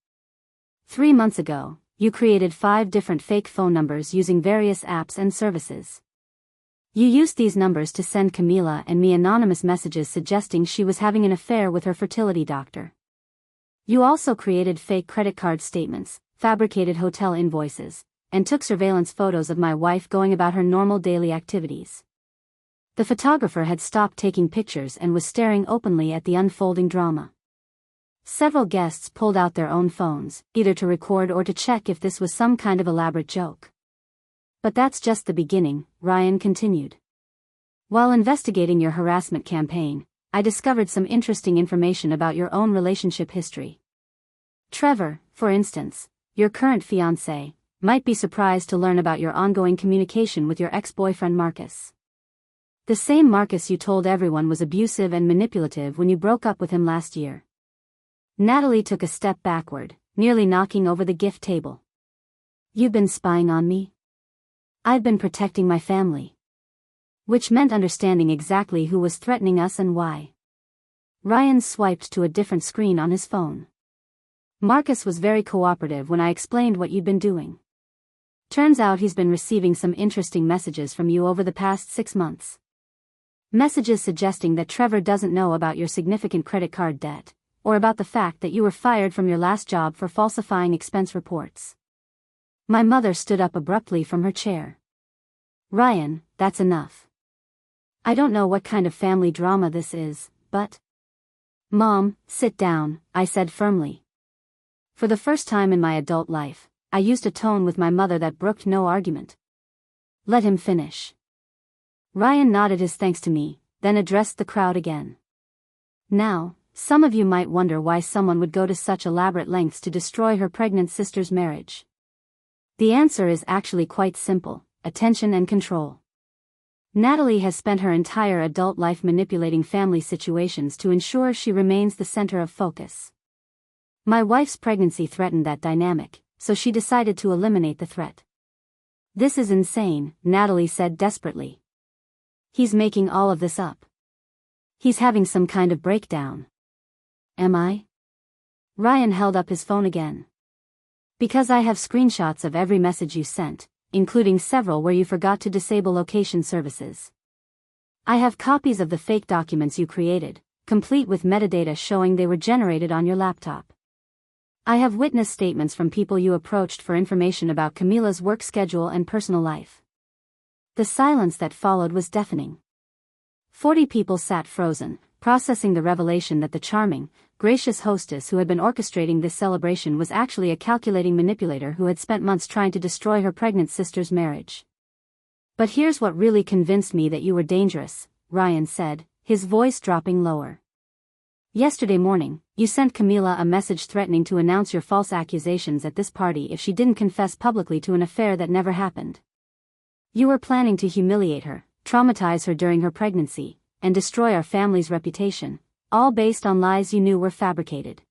3 months ago, you created 5 different fake phone numbers using various apps and services. You used these numbers to send Camila and me anonymous messages suggesting she was having an affair with her fertility doctor. You also created fake credit card statements, fabricated hotel invoices, and took surveillance photos of my wife going about her normal daily activities. The photographer had stopped taking pictures and was staring openly at the unfolding drama. Several guests pulled out their own phones, either to record or to check if this was some kind of elaborate joke. But that's just the beginning, Ryan continued. While investigating your harassment campaign, I discovered some interesting information about your own relationship history. Trevor, for instance, your current fiancé, might be surprised to learn about your ongoing communication with your ex-boyfriend Marcus. The same Marcus you told everyone was abusive and manipulative when you broke up with him last year. Natalie took a step backward, nearly knocking over the gift table. You've been spying on me? I've been protecting my family. Which meant understanding exactly who was threatening us and why. Ryan swiped to a different screen on his phone. Marcus was very cooperative when I explained what you'd been doing. Turns out he's been receiving some interesting messages from you over the past 6 months. Messages suggesting that Trevor doesn't know about your significant credit card debt, or about the fact that you were fired from your last job for falsifying expense reports. My mother stood up abruptly from her chair. Ryan, that's enough. I don't know what kind of family drama this is, but... Mom, sit down, I said firmly. For the first time in my adult life, I used a tone with my mother that brooked no argument. Let him finish. Ryan nodded his thanks to me, then addressed the crowd again. Now, some of you might wonder why someone would go to such elaborate lengths to destroy her pregnant sister's marriage. The answer is actually quite simple: attention and control. Natalie has spent her entire adult life manipulating family situations to ensure she remains the center of focus. My wife's pregnancy threatened that dynamic, so she decided to eliminate the threat. This is insane, Natalie said desperately. He's making all of this up. He's having some kind of breakdown. Am I? Ryan held up his phone again. Because I have screenshots of every message you sent, including several where you forgot to disable location services. I have copies of the fake documents you created, complete with metadata showing they were generated on your laptop. I have witness statements from people you approached for information about Camila's work schedule and personal life. The silence that followed was deafening. 40 people sat frozen, processing the revelation that the charming, gracious hostess who had been orchestrating this celebration was actually a calculating manipulator who had spent months trying to destroy her pregnant sister's marriage. But here's what really convinced me that you were dangerous, Ryan said, his voice dropping lower. Yesterday morning, you sent Camila a message threatening to announce your false accusations at this party if she didn't confess publicly to an affair that never happened. You were planning to humiliate her, traumatize her during her pregnancy, and destroy our family's reputation, all based on lies you knew were fabricated.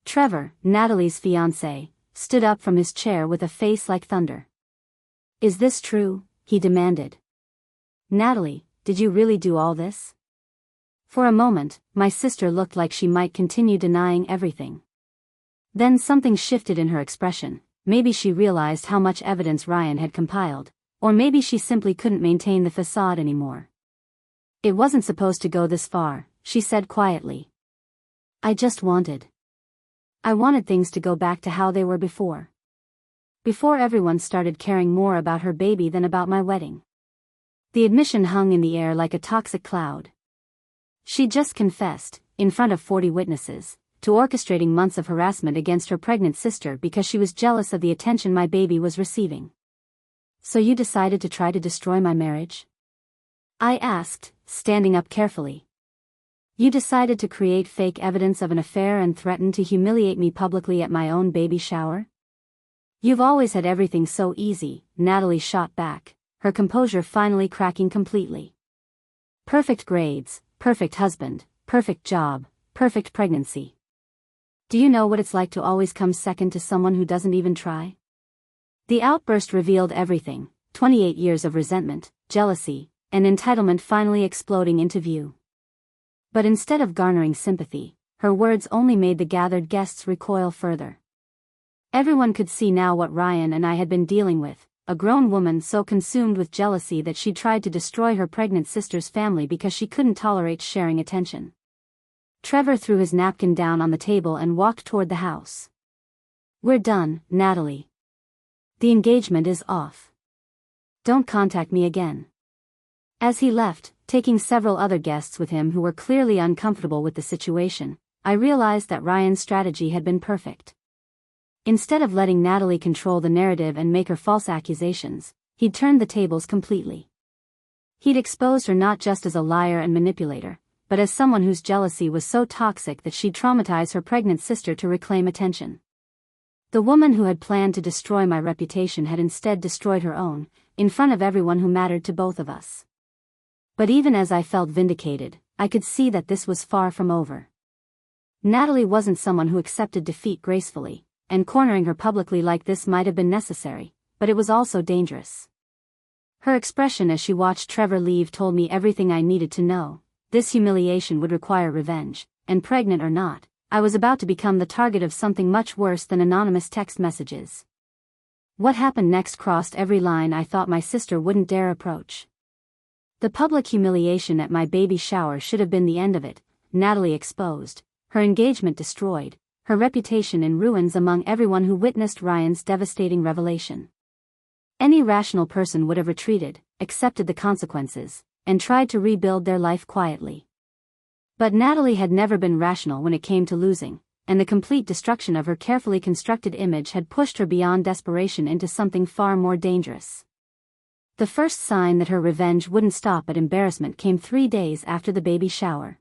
Trevor, Natalie's fiancé, stood up from his chair with a face like thunder. Is this true? He demanded. Natalie, did you really do all this? For a moment, my sister looked like she might continue denying everything. Then something shifted in her expression. Maybe she realized how much evidence Ryan had compiled, or maybe she simply couldn't maintain the facade anymore. "It wasn't supposed to go this far," she said quietly. I wanted things to go back to how they were before. Before everyone started caring more about her baby than about my wedding." The admission hung in the air like a toxic cloud. She just confessed, in front of 40 witnesses, to orchestrating months of harassment against her pregnant sister because she was jealous of the attention my baby was receiving. "So you decided to try to destroy my marriage?" I asked, standing up carefully. "You decided to create fake evidence of an affair and threaten to humiliate me publicly at my own baby shower?" "You've always had everything so easy," Natalie shot back, her composure finally cracking completely. "Perfect grades, perfect husband, perfect job, perfect pregnancy. Do you know what it's like to always come second to someone who doesn't even try?" The outburst revealed everything, 28 years of resentment, jealousy, and entitlement finally exploding into view. But instead of garnering sympathy, her words only made the gathered guests recoil further. Everyone could see now what Ryan and I had been dealing with, a grown woman so consumed with jealousy that she tried to destroy her pregnant sister's family because she couldn't tolerate sharing attention. Trevor threw his napkin down on the table and walked toward the house. "We're done, Natalie. The engagement is off. Don't contact me again." As he left, taking several other guests with him who were clearly uncomfortable with the situation, I realized that Ryan's strategy had been perfect. Instead of letting Natalie control the narrative and make her false accusations, he'd turned the tables completely. He'd exposed her not just as a liar and manipulator, but as someone whose jealousy was so toxic that she'd traumatize her pregnant sister to reclaim attention. The woman who had planned to destroy my reputation had instead destroyed her own, in front of everyone who mattered to both of us. But even as I felt vindicated, I could see that this was far from over. Natalie wasn't someone who accepted defeat gracefully, and cornering her publicly like this might have been necessary, but it was also dangerous. Her expression as she watched Trevor leave told me everything I needed to know. This humiliation would require revenge, and pregnant or not, I was about to become the target of something much worse than anonymous text messages. What happened next crossed every line I thought my sister wouldn't dare approach. The public humiliation at my baby shower should have been the end of it. Natalie exposed, her engagement destroyed, her reputation in ruins among everyone who witnessed Ryan's devastating revelation. Any rational person would have retreated, accepted the consequences, and tried to rebuild their life quietly. But Natalie had never been rational when it came to losing, and the complete destruction of her carefully constructed image had pushed her beyond desperation into something far more dangerous. The first sign that her revenge wouldn't stop at embarrassment came 3 days after the baby shower.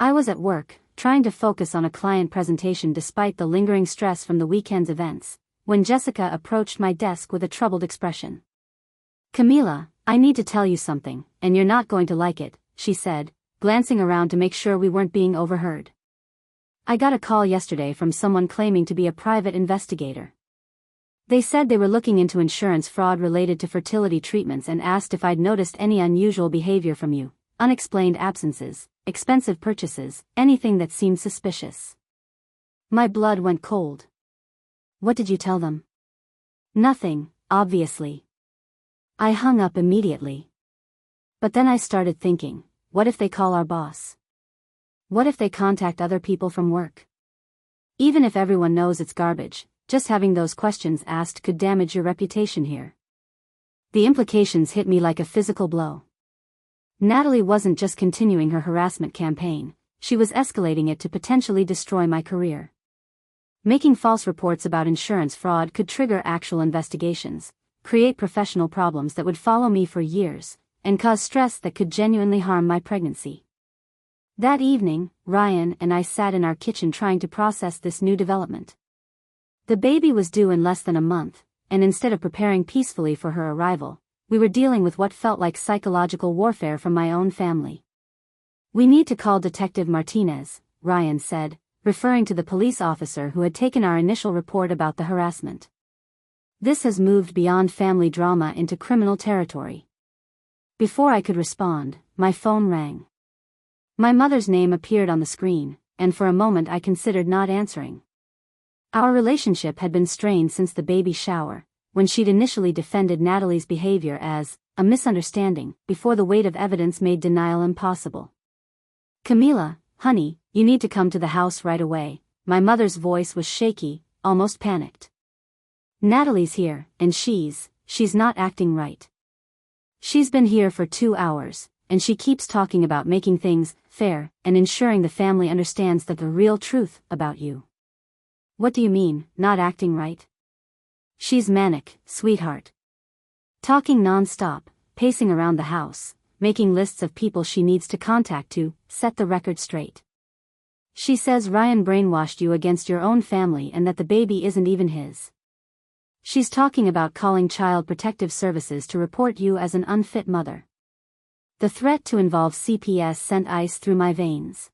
I was at work, trying to focus on a client presentation despite the lingering stress from the weekend's events, when Jessica approached my desk with a troubled expression. "Camila, I need to tell you something, and you're not going to like it," she said, glancing around to make sure we weren't being overheard. "I got a call yesterday from someone claiming to be a private investigator. They said they were looking into insurance fraud related to fertility treatments and asked if I'd noticed any unusual behavior from you, unexplained absences, expensive purchases, anything that seemed suspicious." My blood went cold. "What did you tell them?" "Nothing, obviously." I hung up immediately. But then I started thinking, what if they call our boss? What if they contact other people from work? Even if everyone knows it's garbage, just having those questions asked could damage your reputation here. The implications hit me like a physical blow. Natalie wasn't just continuing her harassment campaign, she was escalating it to potentially destroy my career. Making false reports about insurance fraud could trigger actual investigations, create professional problems that would follow me for years, and cause stress that could genuinely harm my pregnancy. That evening, Ryan and I sat in our kitchen trying to process this new development. The baby was due in less than a month, and instead of preparing peacefully for her arrival, we were dealing with what felt like psychological warfare from my own family. "We need to call Detective Martinez," Ryan said, referring to the police officer who had taken our initial report about the harassment. "This has moved beyond family drama into criminal territory." Before I could respond, my phone rang. My mother's name appeared on the screen, and for a moment I considered not answering. Our relationship had been strained since the baby shower, when she'd initially defended Natalie's behavior as a misunderstanding, before the weight of evidence made denial impossible. "Camila, honey, you need to come to the house right away." My mother's voice was shaky, almost panicked. "Natalie's here, and she's not acting right. She's been here for 2 hours, and she keeps talking about making things fair and ensuring the family understands the real truth about you." "What do you mean, not acting right?" "She's manic, sweetheart. Talking non-stop, pacing around the house, making lists of people she needs to contact to set the record straight. She says Ryan brainwashed you against your own family and that the baby isn't even his. She's talking about calling Child Protective Services to report you as an unfit mother." The threat to involve CPS sent ice through my veins.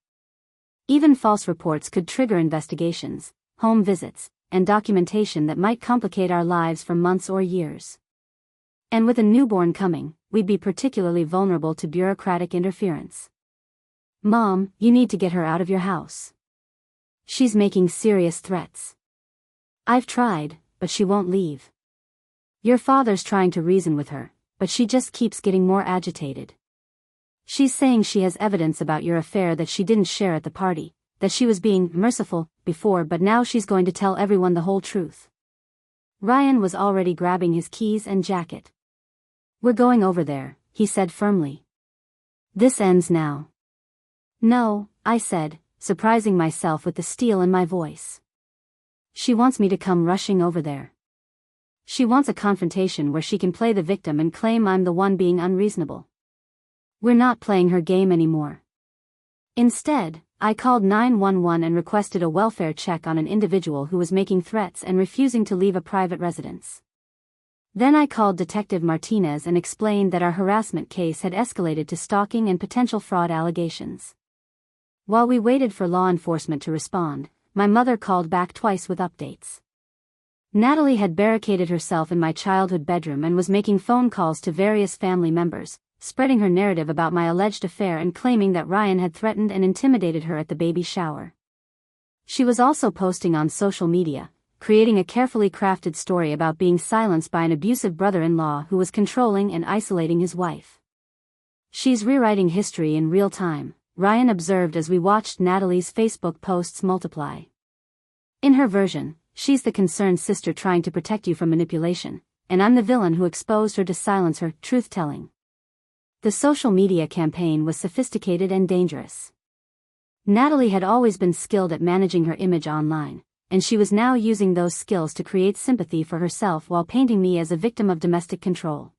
Even false reports could trigger investigations, home visits, and documentation that might complicate our lives for months or years. And with a newborn coming, we'd be particularly vulnerable to bureaucratic interference. "Mom, you need to get her out of your house. She's making serious threats." "I've tried, but she won't leave." "Your father's trying to reason with her, but she just keeps getting more agitated. She's saying she has evidence about your affair that she didn't share at the party, that she was being merciful before, but now she's going to tell everyone the whole truth." Ryan was already grabbing his keys and jacket. "We're going over there," he said firmly. "This ends now." "No," I said, surprising myself with the steel in my voice. "She wants me to come rushing over there. She wants a confrontation where she can play the victim and claim I'm the one being unreasonable. We're not playing her game anymore." Instead, I called 911 and requested a welfare check on an individual who was making threats and refusing to leave a private residence. Then I called Detective Martinez and explained that our harassment case had escalated to stalking and potential fraud allegations. While we waited for law enforcement to respond, my mother called back twice with updates. Natalie had barricaded herself in my childhood bedroom and was making phone calls to various family members, spreading her narrative about my alleged affair and claiming that Ryan had threatened and intimidated her at the baby shower. She was also posting on social media, creating a carefully crafted story about being silenced by an abusive brother-in-law who was controlling and isolating his wife. "She's rewriting history in real time," Ryan observed as we watched Natalie's Facebook posts multiply. "In her version, she's the concerned sister trying to protect you from manipulation, and I'm the villain who exposed her to silence her truth-telling." The social media campaign was sophisticated and dangerous. Natalie had always been skilled at managing her image online, and she was now using those skills to create sympathy for herself while painting me as a victim of domestic control.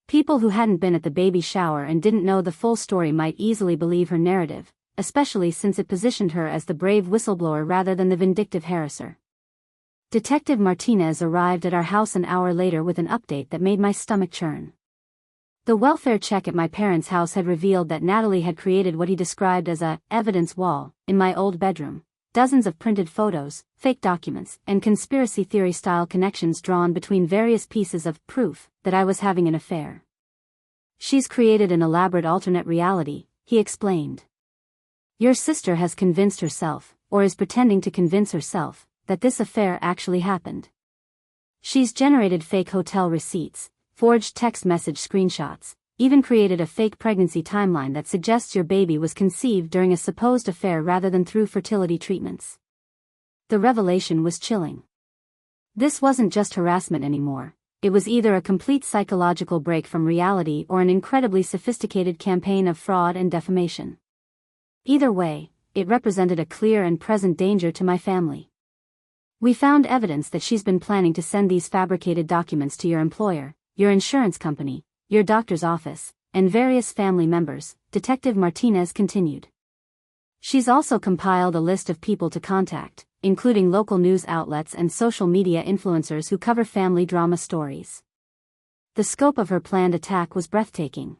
People who hadn't been at the baby shower and didn't know the full story might easily believe her narrative, especially since it positioned her as the brave whistleblower rather than the vindictive harasser. Detective Martinez arrived at our house an hour later with an update that made my stomach churn. The welfare check at my parents' house had revealed that Natalie had created what he described as a evidence wall in my old bedroom, dozens of printed photos, fake documents, and conspiracy theory-style connections drawn between various pieces of proof that I was having an affair. "She's created an elaborate alternate reality," he explained. "Your sister has convinced herself, or is pretending to convince herself, that this affair actually happened. She's generated fake hotel receipts, forged text message screenshots, even created a fake pregnancy timeline that suggests your baby was conceived during a supposed affair rather than through fertility treatments." The revelation was chilling. This wasn't just harassment anymore, it was either a complete psychological break from reality or an incredibly sophisticated campaign of fraud and defamation. Either way, it represented a clear and present danger to my family. "We found evidence that she's been planning to send these fabricated documents to your employer, your insurance company, your doctor's office, and various family members," Detective Martinez continued. "She's also compiled a list of people to contact, including local news outlets and social media influencers who cover family drama stories." The scope of her planned attack was breathtaking.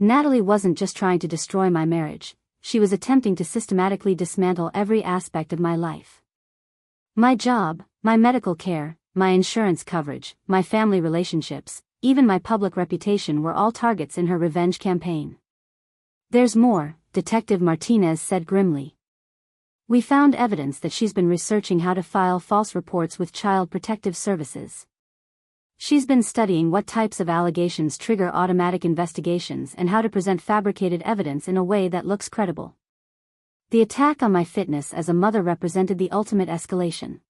Natalie wasn't just trying to destroy my marriage, she was attempting to systematically dismantle every aspect of my life. My job, my medical care, my insurance coverage, my family relationships, even my public reputation were all targets in her revenge campaign. "There's more," Detective Martinez said grimly. We found evidence that she's been researching how to file false reports with Child Protective Services. She's been studying what types of allegations trigger automatic investigations and how to present fabricated evidence in a way that looks credible. The attack on my fitness as a mother represented the ultimate escalation.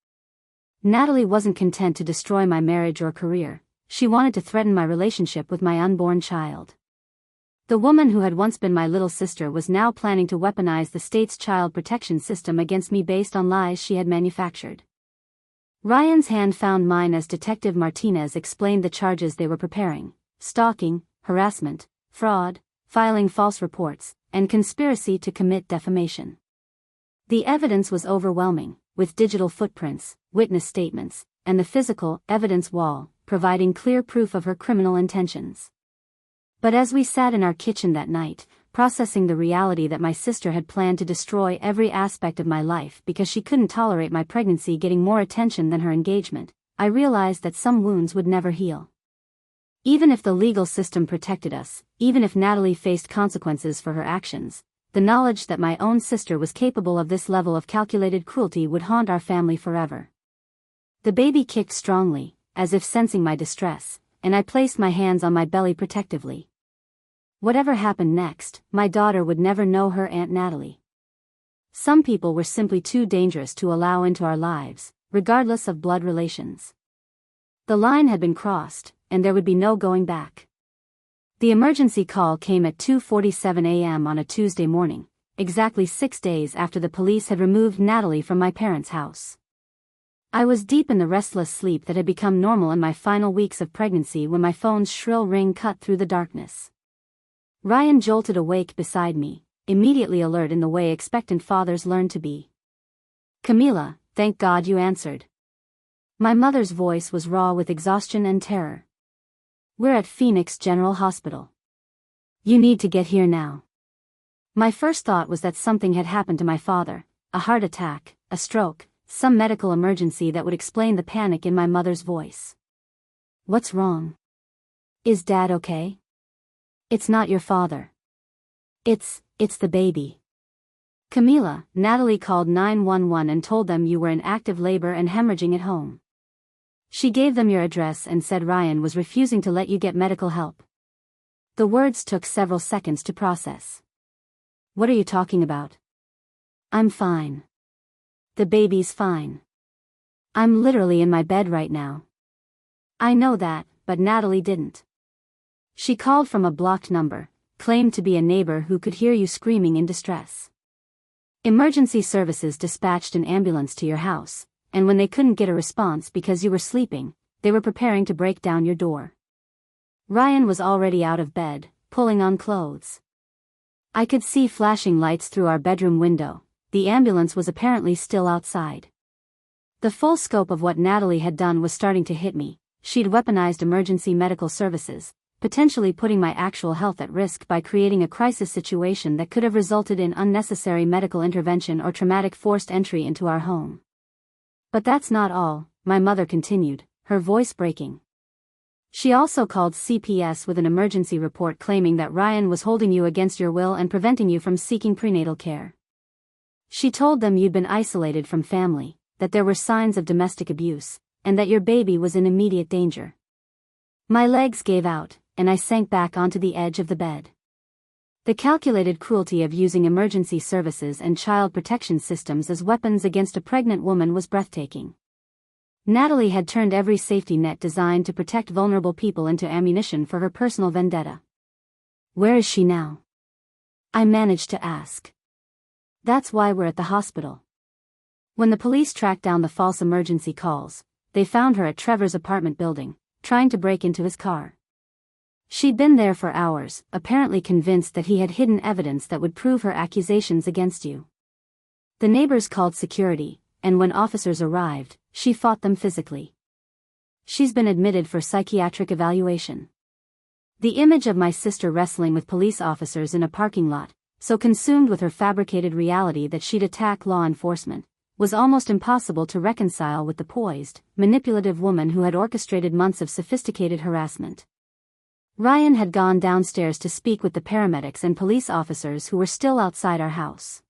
Natalie wasn't content to destroy my marriage or career, she wanted to threaten my relationship with my unborn child. The woman who had once been my little sister was now planning to weaponize the state's child protection system against me based on lies she had manufactured. Ryan's hand found mine as Detective Martinez explained the charges they were preparing: stalking, harassment, fraud, filing false reports, and conspiracy to commit defamation. The evidence was overwhelming, with digital footprints, witness statements, and the physical evidence wall, providing clear proof of her criminal intentions. But as we sat in our kitchen that night, processing the reality that my sister had planned to destroy every aspect of my life because she couldn't tolerate my pregnancy getting more attention than her engagement, I realized that some wounds would never heal. Even if the legal system protected us, even if Natalie faced consequences for her actions, the knowledge that my own sister was capable of this level of calculated cruelty would haunt our family forever. The baby kicked strongly, as if sensing my distress, and I placed my hands on my belly protectively. Whatever happened next, my daughter would never know her Aunt Natalie. Some people were simply too dangerous to allow into our lives, regardless of blood relations. The line had been crossed, and there would be no going back. The emergency call came at 2:47 a.m. on a Tuesday morning, exactly 6 days after the police had removed Natalie from my parents' house. I was deep in the restless sleep that had become normal in my final weeks of pregnancy when my phone's shrill ring cut through the darkness. Ryan jolted awake beside me, immediately alert in the way expectant fathers learn to be. "Camila, thank God you answered." My mother's voice was raw with exhaustion and terror. "We're at Phoenix General Hospital. You need to get here now." My first thought was that something had happened to my father, a heart attack, a stroke, some medical emergency that would explain the panic in my mother's voice. "What's wrong? Is Dad okay?" "It's not your father. It's the baby." "Camila," Natalie called 911 and told them you were in active labor and hemorrhaging at home. She gave them your address and said Ryan was refusing to let you get medical help. The words took several seconds to process. "What are you talking about?" "I'm fine. The baby's fine. I'm literally in my bed right now." I know that, but Natalie didn't. She called from a blocked number, claimed to be a neighbor who could hear you screaming in distress. Emergency services dispatched an ambulance to your house, and when they couldn't get a response because you were sleeping, they were preparing to break down your door. Ryan was already out of bed, pulling on clothes. I could see flashing lights through our bedroom window. The ambulance was apparently still outside. The full scope of what Natalie had done was starting to hit me. She'd weaponized emergency medical services, potentially putting my actual health at risk by creating a crisis situation that could have resulted in unnecessary medical intervention or traumatic forced entry into our home. "But that's not all," my mother continued, her voice breaking. "She also called CPS with an emergency report claiming that Ryan was holding you against your will and preventing you from seeking prenatal care. She told them you'd been isolated from family, that there were signs of domestic abuse, and that your baby was in immediate danger." My legs gave out, and I sank back onto the edge of the bed. The calculated cruelty of using emergency services and child protection systems as weapons against a pregnant woman was breathtaking. Natalie had turned every safety net designed to protect vulnerable people into ammunition for her personal vendetta. "Where is she now?" I managed to ask. "That's why we're at the hospital." When the police tracked down the false emergency calls, they found her at Trevor's apartment building, trying to break into his car. She'd been there for hours, apparently convinced that he had hidden evidence that would prove her accusations against you. The neighbors called security, and when officers arrived, she fought them physically. She's been admitted for psychiatric evaluation. The image of my sister wrestling with police officers in a parking lot, so consumed with her fabricated reality that she'd attack law enforcement, was almost impossible to reconcile with the poised, manipulative woman who had orchestrated months of sophisticated harassment. Ryan had gone downstairs to speak with the paramedics and police officers who were still outside our house.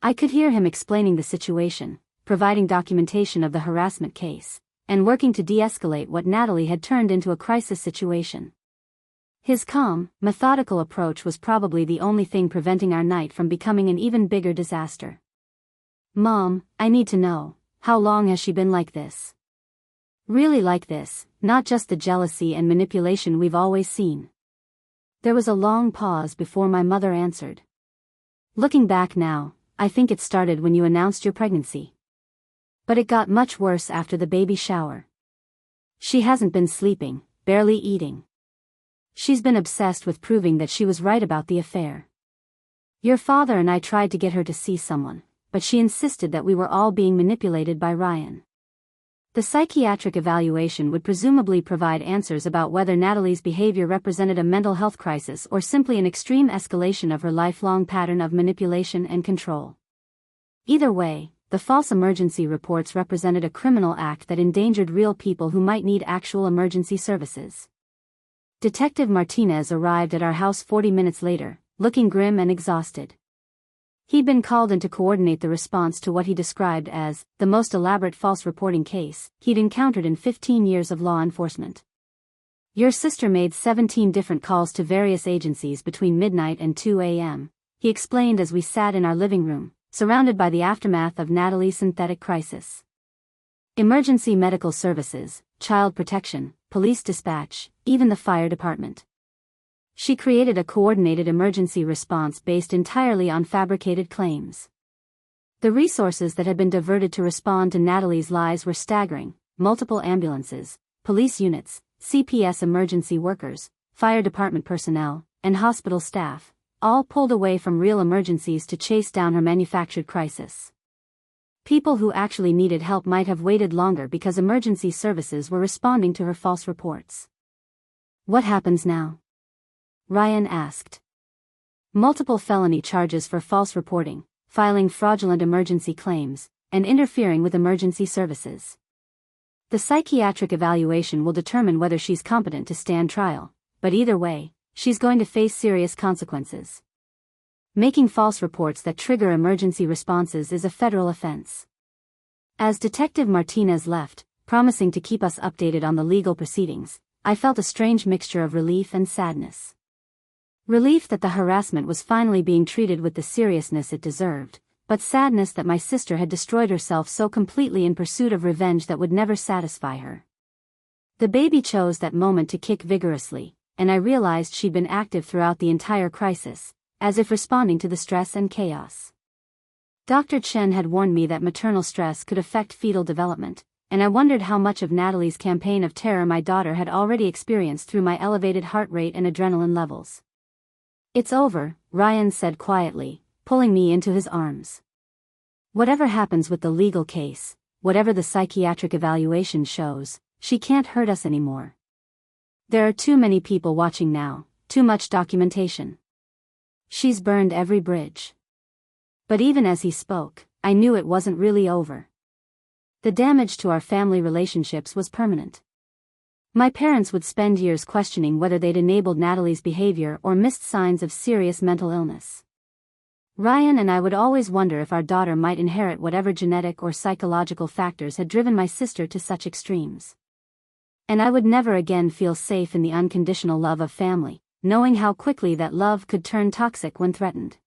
I could hear him explaining the situation, providing documentation of the harassment case, and working to de-escalate what Natalie had turned into a crisis situation. His calm, methodical approach was probably the only thing preventing our night from becoming an even bigger disaster. "Mom, I need to know, how long has she been like this? Really like this, not just the jealousy and manipulation we've always seen." There was a long pause before my mother answered. "Looking back now, I think it started when you announced your pregnancy. But it got much worse after the baby shower. She hasn't been sleeping, barely eating. She's been obsessed with proving that she was right about the affair. Your father and I tried to get her to see someone, but she insisted that we were all being manipulated by Ryan. The psychiatric evaluation would presumably provide answers about whether Natalie's behavior represented a mental health crisis or simply an extreme escalation of her lifelong pattern of manipulation and control. Either way, the false emergency reports represented a criminal act that endangered real people who might need actual emergency services. Detective Martinez arrived at our house 40 minutes later, looking grim and exhausted. He'd been called in to coordinate the response to what he described as the most elaborate false reporting case he'd encountered in 15 years of law enforcement. "Your sister made 17 different calls to various agencies between midnight and 2 a.m., he explained as we sat in our living room, surrounded by the aftermath of Natalie's synthetic crisis. Emergency medical services, child protection, police dispatch, even the fire department. She created a coordinated emergency response based entirely on fabricated claims. The resources that had been diverted to respond to Natalie's lies were staggering: multiple ambulances, police units, CPS emergency workers, fire department personnel, and hospital staff, all pulled away from real emergencies to chase down her manufactured crisis. People who actually needed help might have waited longer because emergency services were responding to her false reports. "What happens now?" Ryan asked. "Multiple felony charges for false reporting, filing fraudulent emergency claims, and interfering with emergency services. The psychiatric evaluation will determine whether she's competent to stand trial, but either way, she's going to face serious consequences. Making false reports that trigger emergency responses is a federal offense." As Detective Martinez left, promising to keep us updated on the legal proceedings, I felt a strange mixture of relief and sadness. Relief that the harassment was finally being treated with the seriousness it deserved, but sadness that my sister had destroyed herself so completely in pursuit of revenge that would never satisfy her. The baby chose that moment to kick vigorously, and I realized she'd been active throughout the entire crisis, as if responding to the stress and chaos. Dr. Chen had warned me that maternal stress could affect fetal development, and I wondered how much of Natalie's campaign of terror my daughter had already experienced through my elevated heart rate and adrenaline levels. "It's over," Ryan said quietly, pulling me into his arms. "Whatever happens with the legal case, whatever the psychiatric evaluation shows, she can't hurt us anymore. There are too many people watching now, too much documentation. She's burned every bridge." But even as he spoke, I knew it wasn't really over. The damage to our family relationships was permanent. My parents would spend years questioning whether they'd enabled Natalie's behavior or missed signs of serious mental illness. Ryan and I would always wonder if our daughter might inherit whatever genetic or psychological factors had driven my sister to such extremes. And I would never again feel safe in the unconditional love of family, knowing how quickly that love could turn toxic when threatened.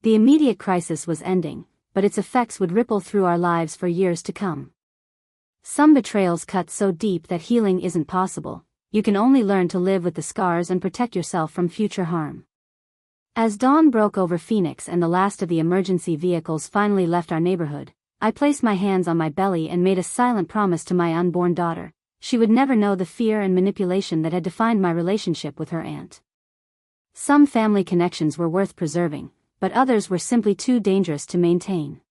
The immediate crisis was ending, but its effects would ripple through our lives for years to come. Some betrayals cut so deep that healing isn't possible. You can only learn to live with the scars and protect yourself from future harm. As dawn broke over Phoenix and the last of the emergency vehicles finally left our neighborhood, I placed my hands on my belly and made a silent promise to my unborn daughter: she would never know the fear and manipulation that had defined my relationship with her aunt. Some family connections were worth preserving, but others were simply too dangerous to maintain.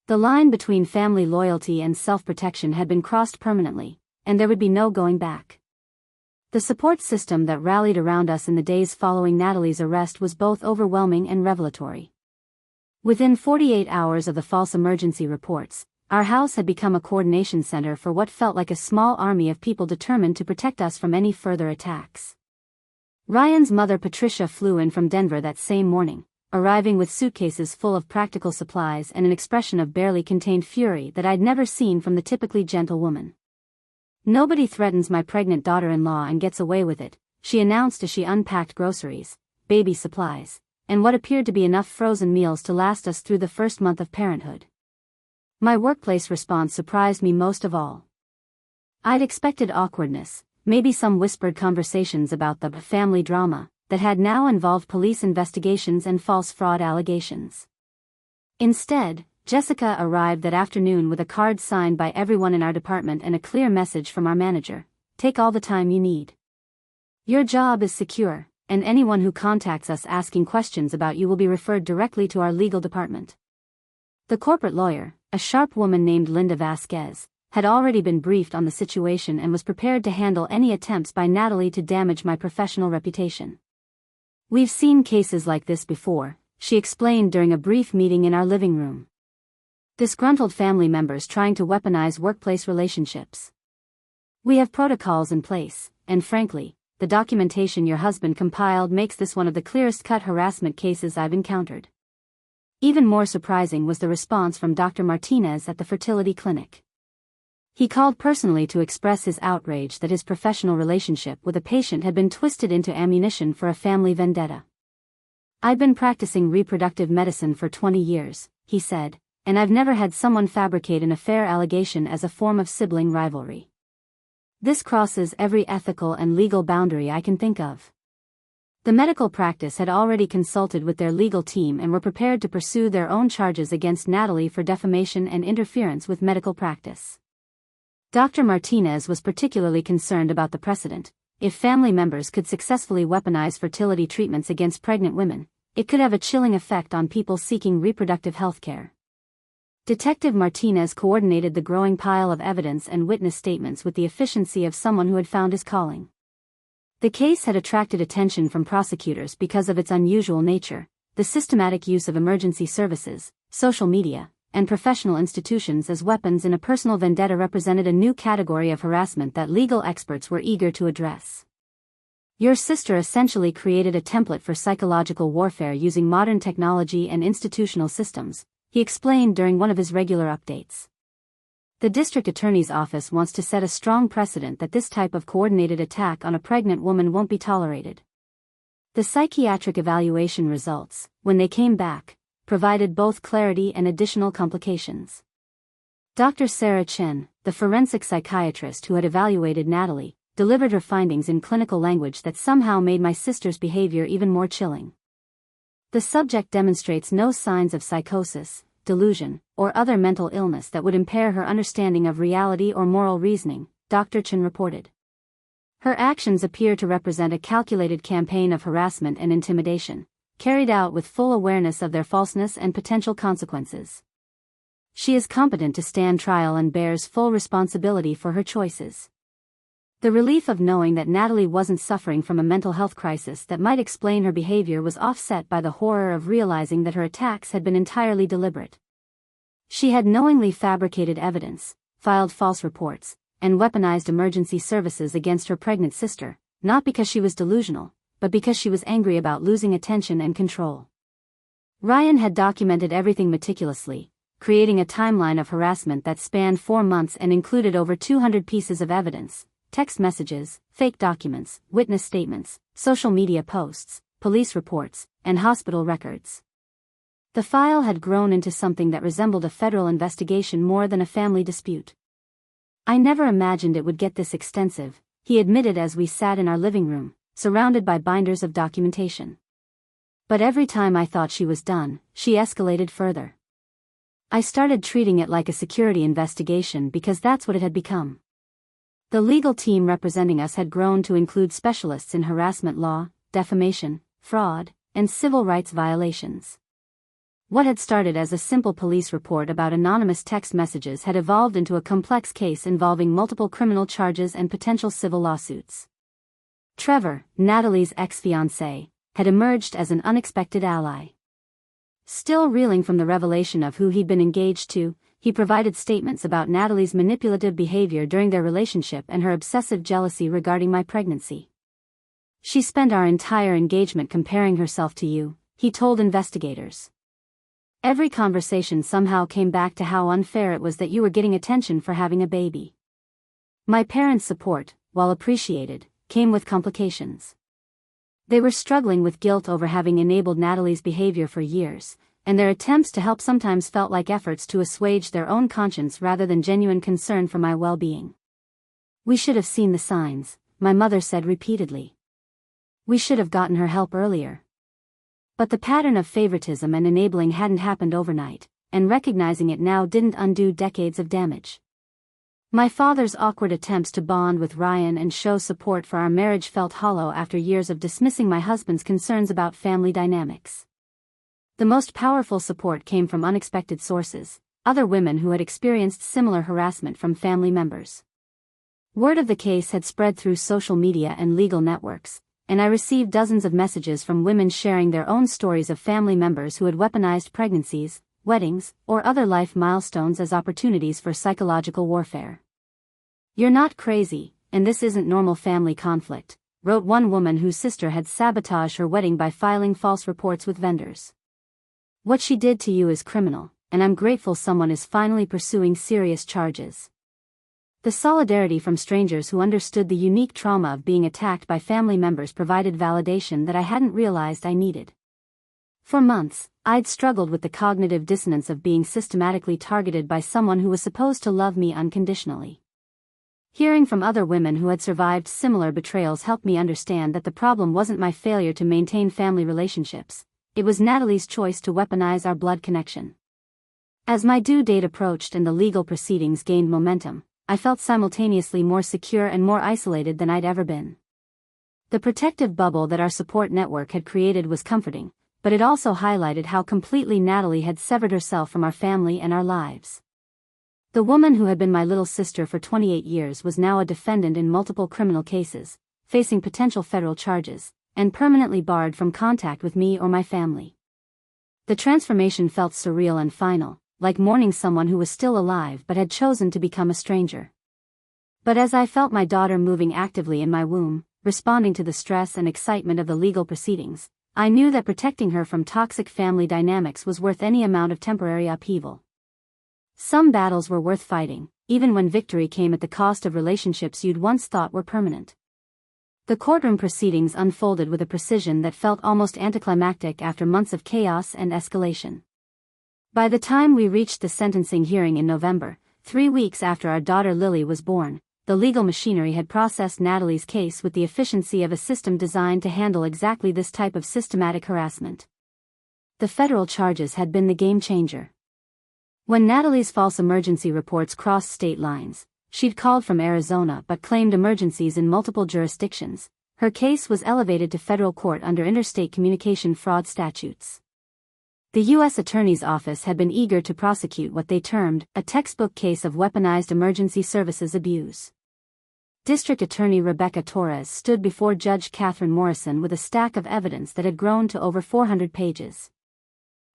The line between family loyalty and self-protection had been crossed permanently, and there would be no going back. The support system that rallied around us in the days following Natalie's arrest was both overwhelming and revelatory. Within 48 hours of the false emergency reports, our house had become a coordination center for what felt like a small army of people determined to protect us from any further attacks. Ryan's mother Patricia flew in from Denver that same morning, arriving with suitcases full of practical supplies and an expression of barely contained fury that I'd never seen from the typically gentle woman. "Nobody threatens my pregnant daughter-in-law and gets away with it," she announced as she unpacked groceries, baby supplies, and what appeared to be enough frozen meals to last us through the first month of parenthood. My workplace response surprised me most of all. I'd expected awkwardness, maybe some whispered conversations about the family drama that had now involved police investigations and false fraud allegations. Instead, Jessica arrived that afternoon with a card signed by everyone in our department and a clear message from our manager: "Take all the time you need. Your job is secure, and anyone who contacts us asking questions about you will be referred directly to our legal department." The corporate lawyer, a sharp woman named Linda Vasquez, had already been briefed on the situation and was prepared to handle any attempts by Natalie to damage my professional reputation. "We've seen cases like this before," she explained during a brief meeting in our living room. "Disgruntled family members trying to weaponize workplace relationships. We have protocols in place, and frankly, the documentation your husband compiled makes this one of the clearest-cut harassment cases I've encountered." Even more surprising was the response from Dr. Martinez at the fertility clinic. He called personally to express his outrage that his professional relationship with a patient had been twisted into ammunition for a family vendetta. "I've been practicing reproductive medicine for 20 years, he said, "and I've never had someone fabricate an affair allegation as a form of sibling rivalry. This crosses every ethical and legal boundary I can think of." The medical practice had already consulted with their legal team and were prepared to pursue their own charges against Natalie for defamation and interference with medical practice. Dr. Martinez was particularly concerned about the precedent. If family members could successfully weaponize fertility treatments against pregnant women, it could have a chilling effect on people seeking reproductive health care. Detective Martinez coordinated the growing pile of evidence and witness statements with the efficiency of someone who had found his calling. The case had attracted attention from prosecutors because of its unusual nature, the systematic use of emergency services, social media, and professional institutions as weapons in a personal vendetta represented a new category of harassment that legal experts were eager to address. "Your sister essentially created a template for psychological warfare using modern technology and institutional systems," he explained during one of his regular updates. "The district attorney's office wants to set a strong precedent that this type of coordinated attack on a pregnant woman won't be tolerated." The psychiatric evaluation results, when they came back, provided both clarity and additional complications. Dr. Sarah Chen, the forensic psychiatrist who had evaluated Natalie, delivered her findings in clinical language that somehow made my sister's behavior even more chilling. "The subject demonstrates no signs of psychosis, delusion, or other mental illness that would impair her understanding of reality or moral reasoning," Dr. Chen reported. "Her actions appear to represent a calculated campaign of harassment and intimidation, carried out with full awareness of their falseness and potential consequences. She is competent to stand trial and bears full responsibility for her choices." The relief of knowing that Natalie wasn't suffering from a mental health crisis that might explain her behavior was offset by the horror of realizing that her attacks had been entirely deliberate. She had knowingly fabricated evidence, filed false reports, and weaponized emergency services against her pregnant sister, not because she was delusional, but because she was angry about losing attention and control. Ryan had documented everything meticulously, creating a timeline of harassment that spanned 4 months and included over 200 pieces of evidence: text messages, fake documents, witness statements, social media posts, police reports, and hospital records. The file had grown into something that resembled a federal investigation more than a family dispute. "I never imagined it would get this extensive," he admitted as we sat in our living room, surrounded by binders of documentation. "But every time I thought she was done, she escalated further. I started treating it like a security investigation because that's what it had become." The legal team representing us had grown to include specialists in harassment law, defamation, fraud, and civil rights violations. What had started as a simple police report about anonymous text messages had evolved into a complex case involving multiple criminal charges and potential civil lawsuits. Trevor, Natalie's ex-fiancé, had emerged as an unexpected ally. Still reeling from the revelation of who he'd been engaged to, he provided statements about Natalie's manipulative behavior during their relationship and her obsessive jealousy regarding my pregnancy. She spent our entire engagement comparing herself to you, he told investigators. Every conversation somehow came back to how unfair it was that you were getting attention for having a baby. My parents' support, while appreciated, came with complications. They were struggling with guilt over having enabled Natalie's behavior for years, and their attempts to help sometimes felt like efforts to assuage their own conscience rather than genuine concern for my well-being. We should have seen the signs, my mother said repeatedly. We should have gotten her help earlier. But the pattern of favoritism and enabling hadn't happened overnight, and recognizing it now didn't undo decades of damage. My father's awkward attempts to bond with Ryan and show support for our marriage felt hollow after years of dismissing my husband's concerns about family dynamics. The most powerful support came from unexpected sources, other women who had experienced similar harassment from family members. Word of the case had spread through social media and legal networks, and I received dozens of messages from women sharing their own stories of family members who had weaponized pregnancies, weddings, or other life milestones as opportunities for psychological warfare. You're not crazy, and this isn't normal family conflict, wrote one woman whose sister had sabotaged her wedding by filing false reports with vendors. What she did to you is criminal, and I'm grateful someone is finally pursuing serious charges. The solidarity from strangers who understood the unique trauma of being attacked by family members provided validation that I hadn't realized I needed. For months, I'd struggled with the cognitive dissonance of being systematically targeted by someone who was supposed to love me unconditionally. Hearing from other women who had survived similar betrayals helped me understand that the problem wasn't my failure to maintain family relationships, it was Natalie's choice to weaponize our blood connection. As my due date approached and the legal proceedings gained momentum, I felt simultaneously more secure and more isolated than I'd ever been. The protective bubble that our support network had created was comforting, but it also highlighted how completely Natalie had severed herself from our family and our lives. The woman who had been my little sister for 28 years was now a defendant in multiple criminal cases, facing potential federal charges, and permanently barred from contact with me or my family. The transformation felt surreal and final, like mourning someone who was still alive but had chosen to become a stranger. But as I felt my daughter moving actively in my womb, responding to the stress and excitement of the legal proceedings, I knew that protecting her from toxic family dynamics was worth any amount of temporary upheaval. Some battles were worth fighting, even when victory came at the cost of relationships you'd once thought were permanent. The courtroom proceedings unfolded with a precision that felt almost anticlimactic after months of chaos and escalation. By the time we reached the sentencing hearing in November, 3 weeks after our daughter Lily was born, the legal machinery had processed Natalie's case with the efficiency of a system designed to handle exactly this type of systematic harassment. The federal charges had been the game changer. When Natalie's false emergency reports crossed state lines, she'd called from Arizona but claimed emergencies in multiple jurisdictions, her case was elevated to federal court under interstate communication fraud statutes. The U.S. Attorney's Office had been eager to prosecute what they termed a textbook case of weaponized emergency services abuse. District Attorney Rebecca Torres stood before Judge Catherine Morrison with a stack of evidence that had grown to over 400 pages.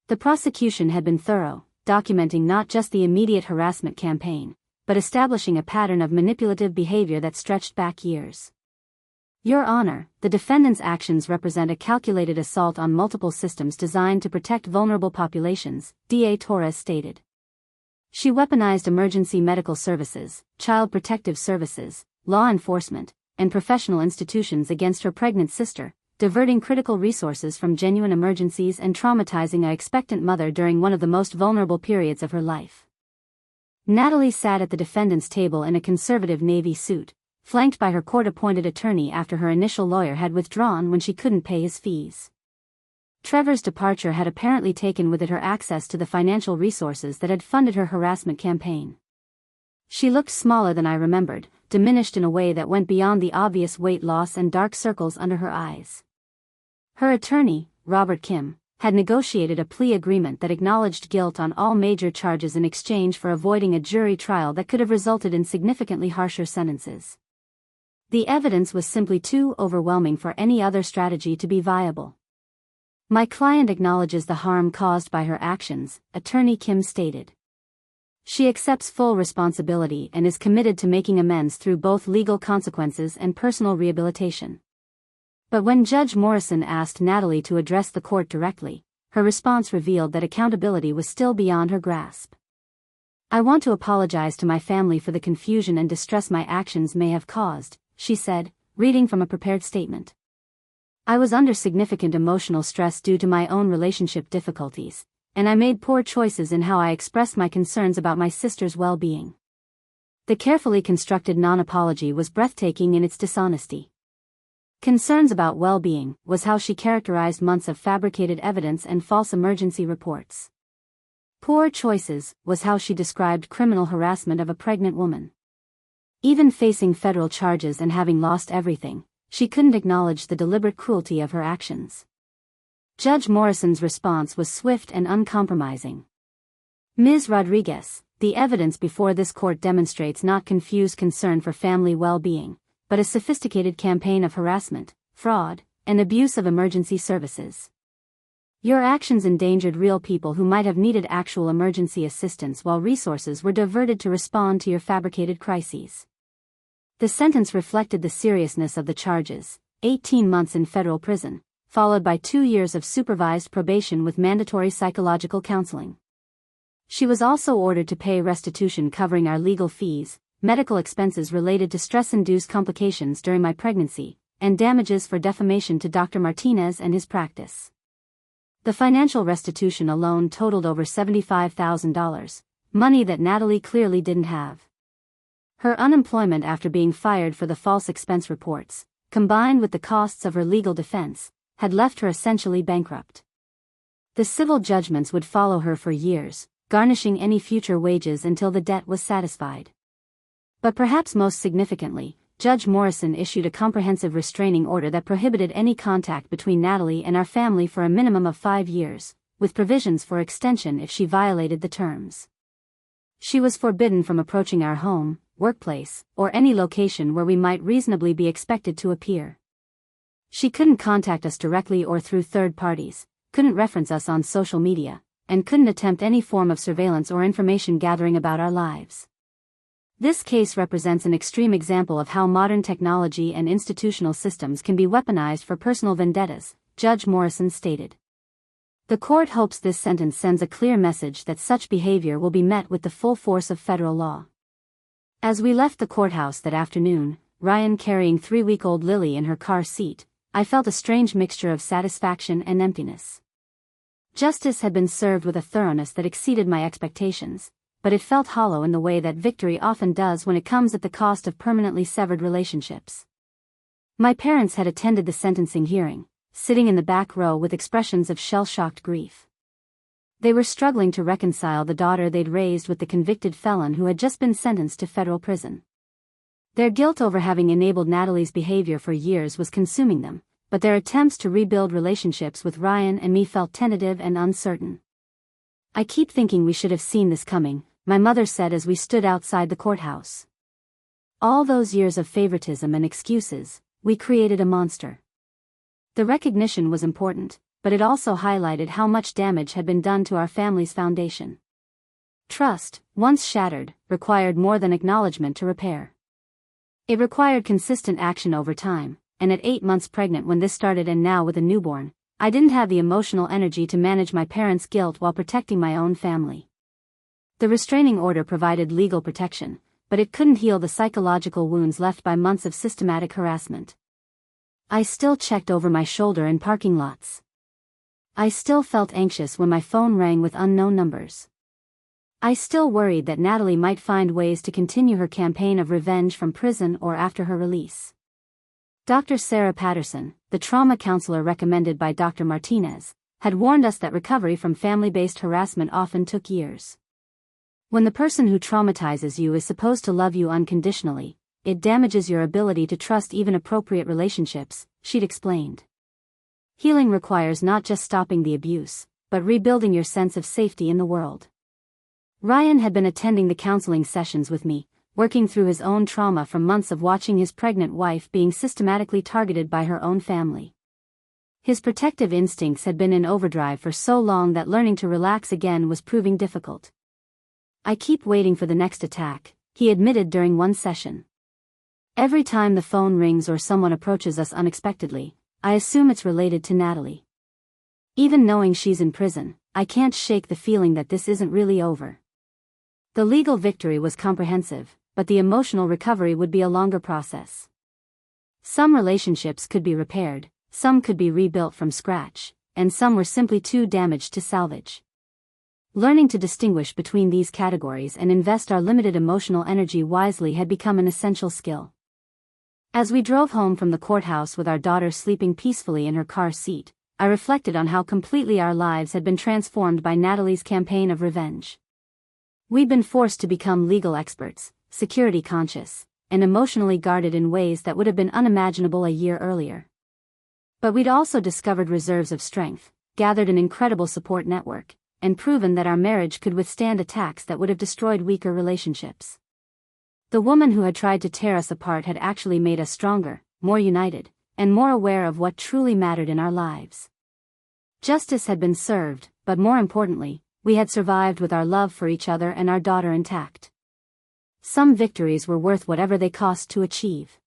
The prosecution had been thorough, documenting not just the immediate harassment campaign, but establishing a pattern of manipulative behavior that stretched back years. Your Honor, the defendant's actions represent a calculated assault on multiple systems designed to protect vulnerable populations, DA Torres stated. She weaponized emergency medical services, child protective services, law enforcement, and professional institutions against her pregnant sister, diverting critical resources from genuine emergencies and traumatizing an expectant mother during one of the most vulnerable periods of her life. Natalie sat at the defendant's table in a conservative navy suit, flanked by her court-appointed attorney after her initial lawyer had withdrawn when she couldn't pay his fees. Trevor's departure had apparently taken with it her access to the financial resources that had funded her harassment campaign. She looked smaller than I remembered, diminished in a way that went beyond the obvious weight loss and dark circles under her eyes. Her attorney, Robert Kim, had negotiated a plea agreement that acknowledged guilt on all major charges in exchange for avoiding a jury trial that could have resulted in significantly harsher sentences. The evidence was simply too overwhelming for any other strategy to be viable. My client acknowledges the harm caused by her actions, Attorney Kim stated. She accepts full responsibility and is committed to making amends through both legal consequences and personal rehabilitation. But when Judge Morrison asked Natalie to address the court directly, her response revealed that accountability was still beyond her grasp. "I want to apologize to my family for the confusion and distress my actions may have caused," she said, reading from a prepared statement. "I was under significant emotional stress due to my own relationship difficulties, and I made poor choices in how I expressed my concerns about my sister's well-being." The carefully constructed non-apology was breathtaking in its dishonesty. "Concerns about well-being" was how she characterized months of fabricated evidence and false emergency reports. "Poor choices" was how she described criminal harassment of a pregnant woman. Even facing federal charges and having lost everything, she couldn't acknowledge the deliberate cruelty of her actions. Judge Morrison's response was swift and uncompromising. "Ms. Rodriguez, the evidence before this court demonstrates not confused concern for family well-being, but a sophisticated campaign of harassment, fraud, and abuse of emergency services. Your actions endangered real people who might have needed actual emergency assistance while resources were diverted to respond to your fabricated crises." The sentence reflected the seriousness of the charges: 18 months in federal prison, followed by 2 years of supervised probation with mandatory psychological counseling. She was also ordered to pay restitution covering our legal fees, medical expenses related to stress-induced complications during my pregnancy, and damages for defamation to Dr. Martinez and his practice. The financial restitution alone totaled over $75,000, money that Natalie clearly didn't have. Her unemployment after being fired for the false expense reports, combined with the costs of her legal defense, had left her essentially bankrupt. The civil judgments would follow her for years, garnishing any future wages until the debt was satisfied. But perhaps most significantly, Judge Morrison issued a comprehensive restraining order that prohibited any contact between Natalie and our family for a minimum of 5 years, with provisions for extension if she violated the terms. She was forbidden from approaching our home, workplace, or any location where we might reasonably be expected to appear. She couldn't contact us directly or through third parties, couldn't reference us on social media, and couldn't attempt any form of surveillance or information gathering about our lives. This case represents an extreme example of how modern technology and institutional systems can be weaponized for personal vendettas, Judge Morrison stated. The court hopes this sentence sends a clear message that such behavior will be met with the full force of federal law. As we left the courthouse that afternoon, Ryan carrying 3-week-old Lily in her car seat, I felt a strange mixture of satisfaction and emptiness. Justice had been served with a thoroughness that exceeded my expectations, but it felt hollow in the way that victory often does when it comes at the cost of permanently severed relationships. My parents had attended the sentencing hearing, sitting in the back row with expressions of shell-shocked grief. They were struggling to reconcile the daughter they'd raised with the convicted felon who had just been sentenced to federal prison. Their guilt over having enabled Natalie's behavior for years was consuming them, but their attempts to rebuild relationships with Ryan and me felt tentative and uncertain. "I keep thinking we should have seen this coming," my mother said as we stood outside the courthouse. "All those years of favoritism and excuses, we created a monster." The recognition was important, but it also highlighted how much damage had been done to our family's foundation. Trust, once shattered, required more than acknowledgement to repair. It required consistent action over time, and at 8 months pregnant when this started and now with a newborn, I didn't have the emotional energy to manage my parents' guilt while protecting my own family. The restraining order provided legal protection, but it couldn't heal the psychological wounds left by months of systematic harassment. I still checked over my shoulder in parking lots. I still felt anxious when my phone rang with unknown numbers. I still worried that Natalie might find ways to continue her campaign of revenge from prison or after her release. Dr. Sarah Patterson, the trauma counselor recommended by Dr. Martinez, had warned us that recovery from family-based harassment often took years. When the person who traumatizes you is supposed to love you unconditionally, it damages your ability to trust even appropriate relationships, she'd explained. Healing requires not just stopping the abuse, but rebuilding your sense of safety in the world. Ryan had been attending the counseling sessions with me, working through his own trauma from months of watching his pregnant wife being systematically targeted by her own family. His protective instincts had been in overdrive for so long that learning to relax again was proving difficult. "I keep waiting for the next attack," he admitted during one session. "Every time the phone rings or someone approaches us unexpectedly, I assume it's related to Natalie. Even knowing she's in prison, I can't shake the feeling that this isn't really over. The legal victory was comprehensive, but the emotional recovery would be a longer process. Some relationships could be repaired, some could be rebuilt from scratch, and some were simply too damaged to salvage. Learning to distinguish between these categories and invest our limited emotional energy wisely had become an essential skill. As we drove home from the courthouse with our daughter sleeping peacefully in her car seat, I reflected on how completely our lives had been transformed by Natalie's campaign of revenge. We'd been forced to become legal experts, security conscious, and emotionally guarded in ways that would have been unimaginable a year earlier. But we'd also discovered reserves of strength, gathered an incredible support network, and proven that our marriage could withstand attacks that would have destroyed weaker relationships. The woman who had tried to tear us apart had actually made us stronger, more united, and more aware of what truly mattered in our lives. Justice had been served, but more importantly, we had survived with our love for each other and our daughter intact. Some victories were worth whatever they cost to achieve.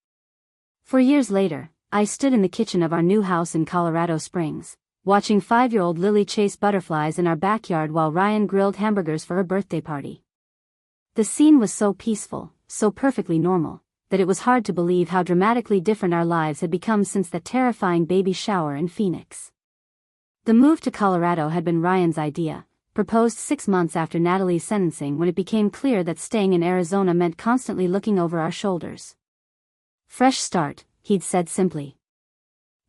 For years later, I stood in the kitchen of our new house in Colorado Springs, watching 5-year-old Lily chase butterflies in our backyard while Ryan grilled hamburgers for her birthday party. The scene was so peaceful, so perfectly normal, that it was hard to believe how dramatically different our lives had become since that terrifying baby shower in Phoenix. The move to Colorado had been Ryan's idea, proposed 6 months after Natalie's sentencing when it became clear that staying in Arizona meant constantly looking over our shoulders. Fresh start, he'd said simply.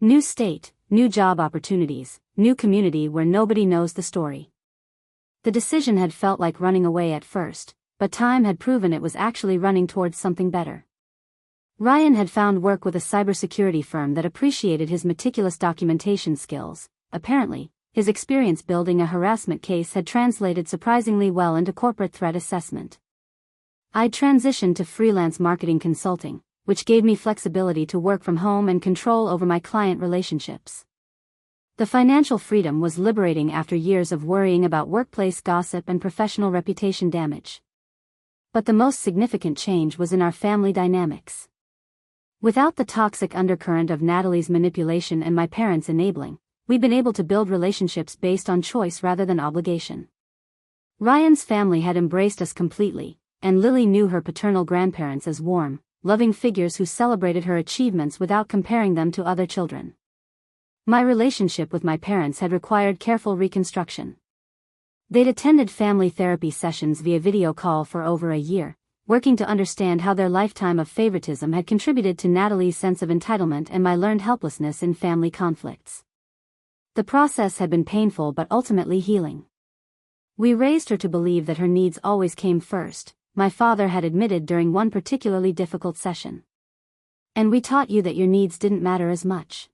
New state, new job opportunities, new community where nobody knows the story. The decision had felt like running away at first, but time had proven it was actually running towards something better. Ryan had found work with a cybersecurity firm that appreciated his meticulous documentation skills. Apparently, his experience building a harassment case had translated surprisingly well into corporate threat assessment. I'd transitioned to freelance marketing consulting, which gave me flexibility to work from home and control over my client relationships. The financial freedom was liberating after years of worrying about workplace gossip and professional reputation damage. But the most significant change was in our family dynamics. Without the toxic undercurrent of Natalie's manipulation and my parents' enabling, we'd been able to build relationships based on choice rather than obligation. Ryan's family had embraced us completely, and Lily knew her paternal grandparents as warm, loving figures who celebrated her achievements without comparing them to other children. My relationship with my parents had required careful reconstruction. They'd attended family therapy sessions via video call for over a year, working to understand how their lifetime of favoritism had contributed to Natalie's sense of entitlement and my learned helplessness in family conflicts. The process had been painful but ultimately healing. We raised her to believe that her needs always came first, my father had admitted during one particularly difficult session. And we taught you that your needs didn't matter as much.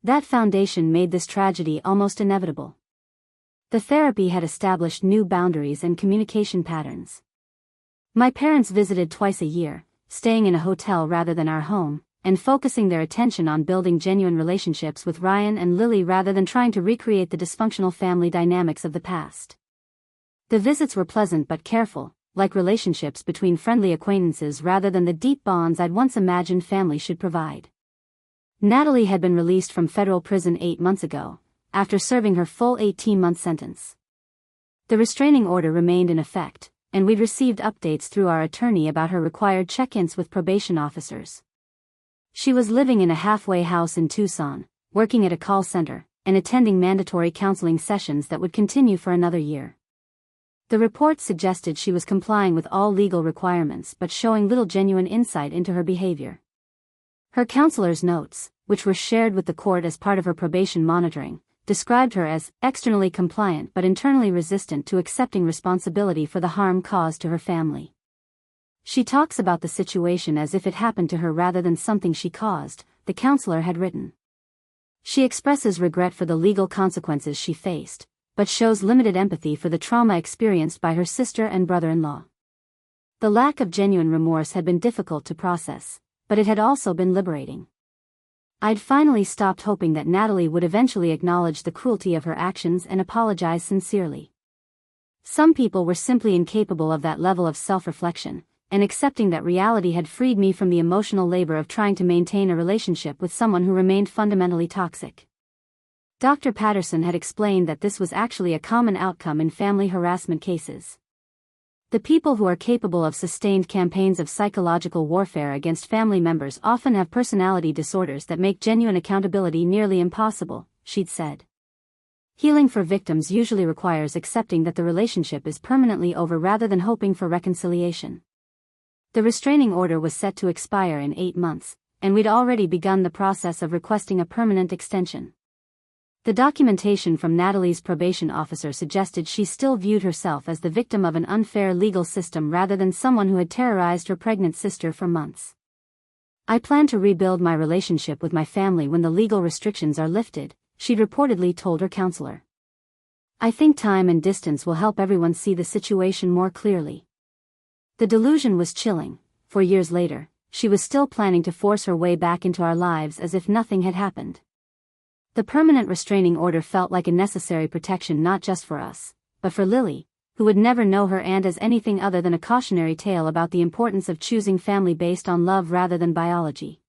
That foundation made this tragedy almost inevitable. The therapy had established new boundaries and communication patterns. My parents visited twice a year, staying in a hotel rather than our home, and focusing their attention on building genuine relationships with Ryan and Lily rather than trying to recreate the dysfunctional family dynamics of the past. The visits were pleasant but careful, like relationships between friendly acquaintances rather than the deep bonds I'd once imagined family should provide. Natalie had been released from federal prison 8 months ago, after serving her full 18-month sentence. The restraining order remained in effect, and we'd received updates through our attorney about her required check-ins with probation officers. She was living in a halfway house in Tucson, working at a call center, and attending mandatory counseling sessions that would continue for another year. The report suggested she was complying with all legal requirements but showing little genuine insight into her behavior. Her counselor's notes, which were shared with the court as part of her probation monitoring, described her as externally compliant but internally resistant to accepting responsibility for the harm caused to her family. She talks about the situation as if it happened to her rather than something she caused, the counselor had written. She expresses regret for the legal consequences she faced, but shows limited empathy for the trauma experienced by her sister and brother-in-law. The lack of genuine remorse had been difficult to process, but it had also been liberating. I'd finally stopped hoping that Natalie would eventually acknowledge the cruelty of her actions and apologize sincerely. Some people were simply incapable of that level of self-reflection, and accepting that reality had freed me from the emotional labor of trying to maintain a relationship with someone who remained fundamentally toxic. Dr. Patterson had explained that this was actually a common outcome in family harassment cases. The people who are capable of sustained campaigns of psychological warfare against family members often have personality disorders that make genuine accountability nearly impossible, she'd said. Healing for victims usually requires accepting that the relationship is permanently over rather than hoping for reconciliation. The restraining order was set to expire in 8 months, and we'd already begun the process of requesting a permanent extension. The documentation from Natalie's probation officer suggested she still viewed herself as the victim of an unfair legal system rather than someone who had terrorized her pregnant sister for months. I plan to rebuild my relationship with my family when the legal restrictions are lifted, she'd reportedly told her counselor. I think time and distance will help everyone see the situation more clearly. The delusion was chilling. 4 years later, she was still planning to force her way back into our lives as if nothing had happened. The permanent restraining order felt like a necessary protection not just for us, but for Lily, who would never know her aunt as anything other than a cautionary tale about the importance of choosing family based on love rather than biology.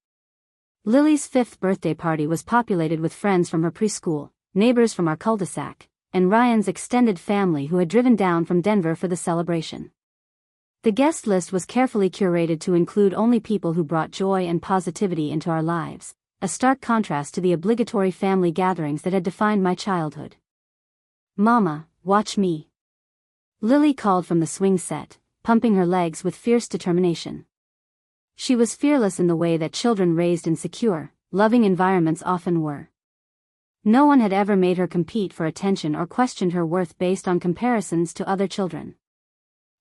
Lily's 5th birthday party was populated with friends from her preschool, neighbors from our cul-de-sac, and Ryan's extended family who had driven down from Denver for the celebration. The guest list was carefully curated to include only people who brought joy and positivity into our lives, a stark contrast to the obligatory family gatherings that had defined my childhood. "Mama, watch me," Lily called from the swing set, pumping her legs with fierce determination. She was fearless in the way that children raised in secure, loving environments often were. No one had ever made her compete for attention or questioned her worth based on comparisons to other children.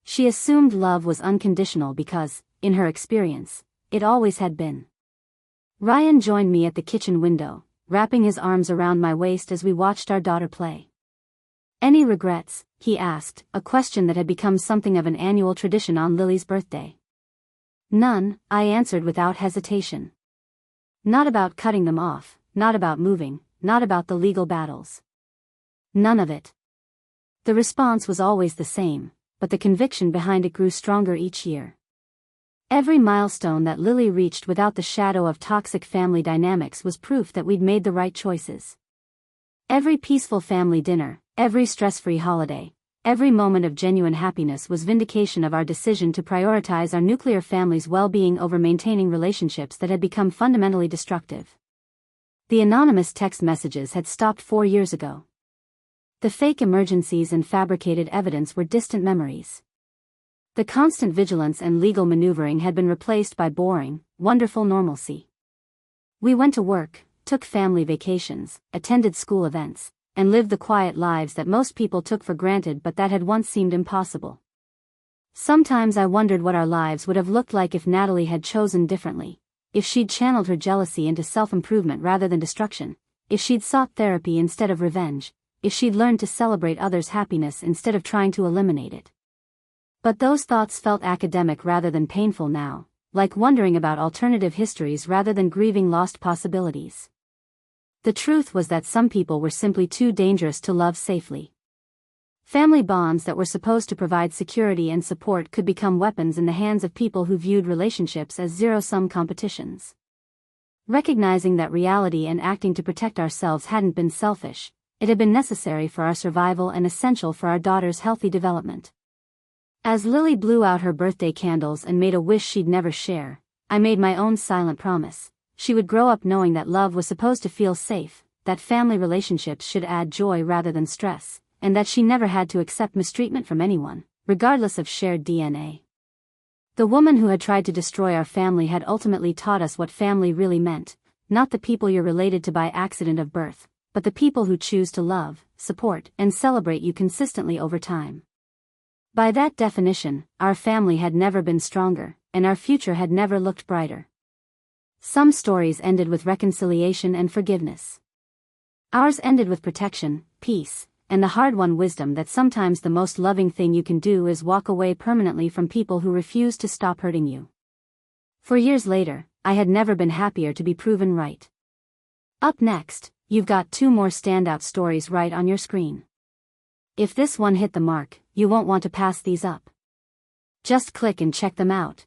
She assumed love was unconditional because, in her experience, it always had been. Ryan joined me at the kitchen window, wrapping his arms around my waist as we watched our daughter play. "Any regrets?" he asked, a question that had become something of an annual tradition on Lily's birthday. "None," I answered without hesitation. Not about cutting them off, not about moving, not about the legal battles. None of it. The response was always the same, but the conviction behind it grew stronger each year. Every milestone that Lily reached without the shadow of toxic family dynamics was proof that we'd made the right choices. Every peaceful family dinner, every stress-free holiday, every moment of genuine happiness was vindication of our decision to prioritize our nuclear family's well-being over maintaining relationships that had become fundamentally destructive. The anonymous text messages had stopped 4 years ago. The fake emergencies and fabricated evidence were distant memories. The constant vigilance and legal maneuvering had been replaced by boring, wonderful normalcy. We went to work, took family vacations, attended school events, and lived the quiet lives that most people took for granted but that had once seemed impossible. Sometimes I wondered what our lives would have looked like if Natalie had chosen differently, if she'd channeled her jealousy into self-improvement rather than destruction, if she'd sought therapy instead of revenge, if she'd learned to celebrate others' happiness instead of trying to eliminate it. But those thoughts felt academic rather than painful now, like wondering about alternative histories rather than grieving lost possibilities. The truth was that some people were simply too dangerous to love safely. Family bonds that were supposed to provide security and support could become weapons in the hands of people who viewed relationships as zero-sum competitions. Recognizing that reality and acting to protect ourselves hadn't been selfish, it had been necessary for our survival and essential for our daughter's healthy development. As Lily blew out her birthday candles and made a wish she'd never share, I made my own silent promise. She would grow up knowing that love was supposed to feel safe, that family relationships should add joy rather than stress, and that she never had to accept mistreatment from anyone, regardless of shared DNA. The woman who had tried to destroy our family had ultimately taught us what family really meant, not the people you're related to by accident of birth, but the people who choose to love, support, and celebrate you consistently over time. By that definition, our family had never been stronger, and our future had never looked brighter. Some stories ended with reconciliation and forgiveness. Ours ended with protection, peace, and the hard-won wisdom that sometimes the most loving thing you can do is walk away permanently from people who refuse to stop hurting you. 4 years later, I had never been happier to be proven right. Up next, you've got 2 more standout stories right on your screen. If this one hit the mark, you won't want to pass these up. Just click and check them out.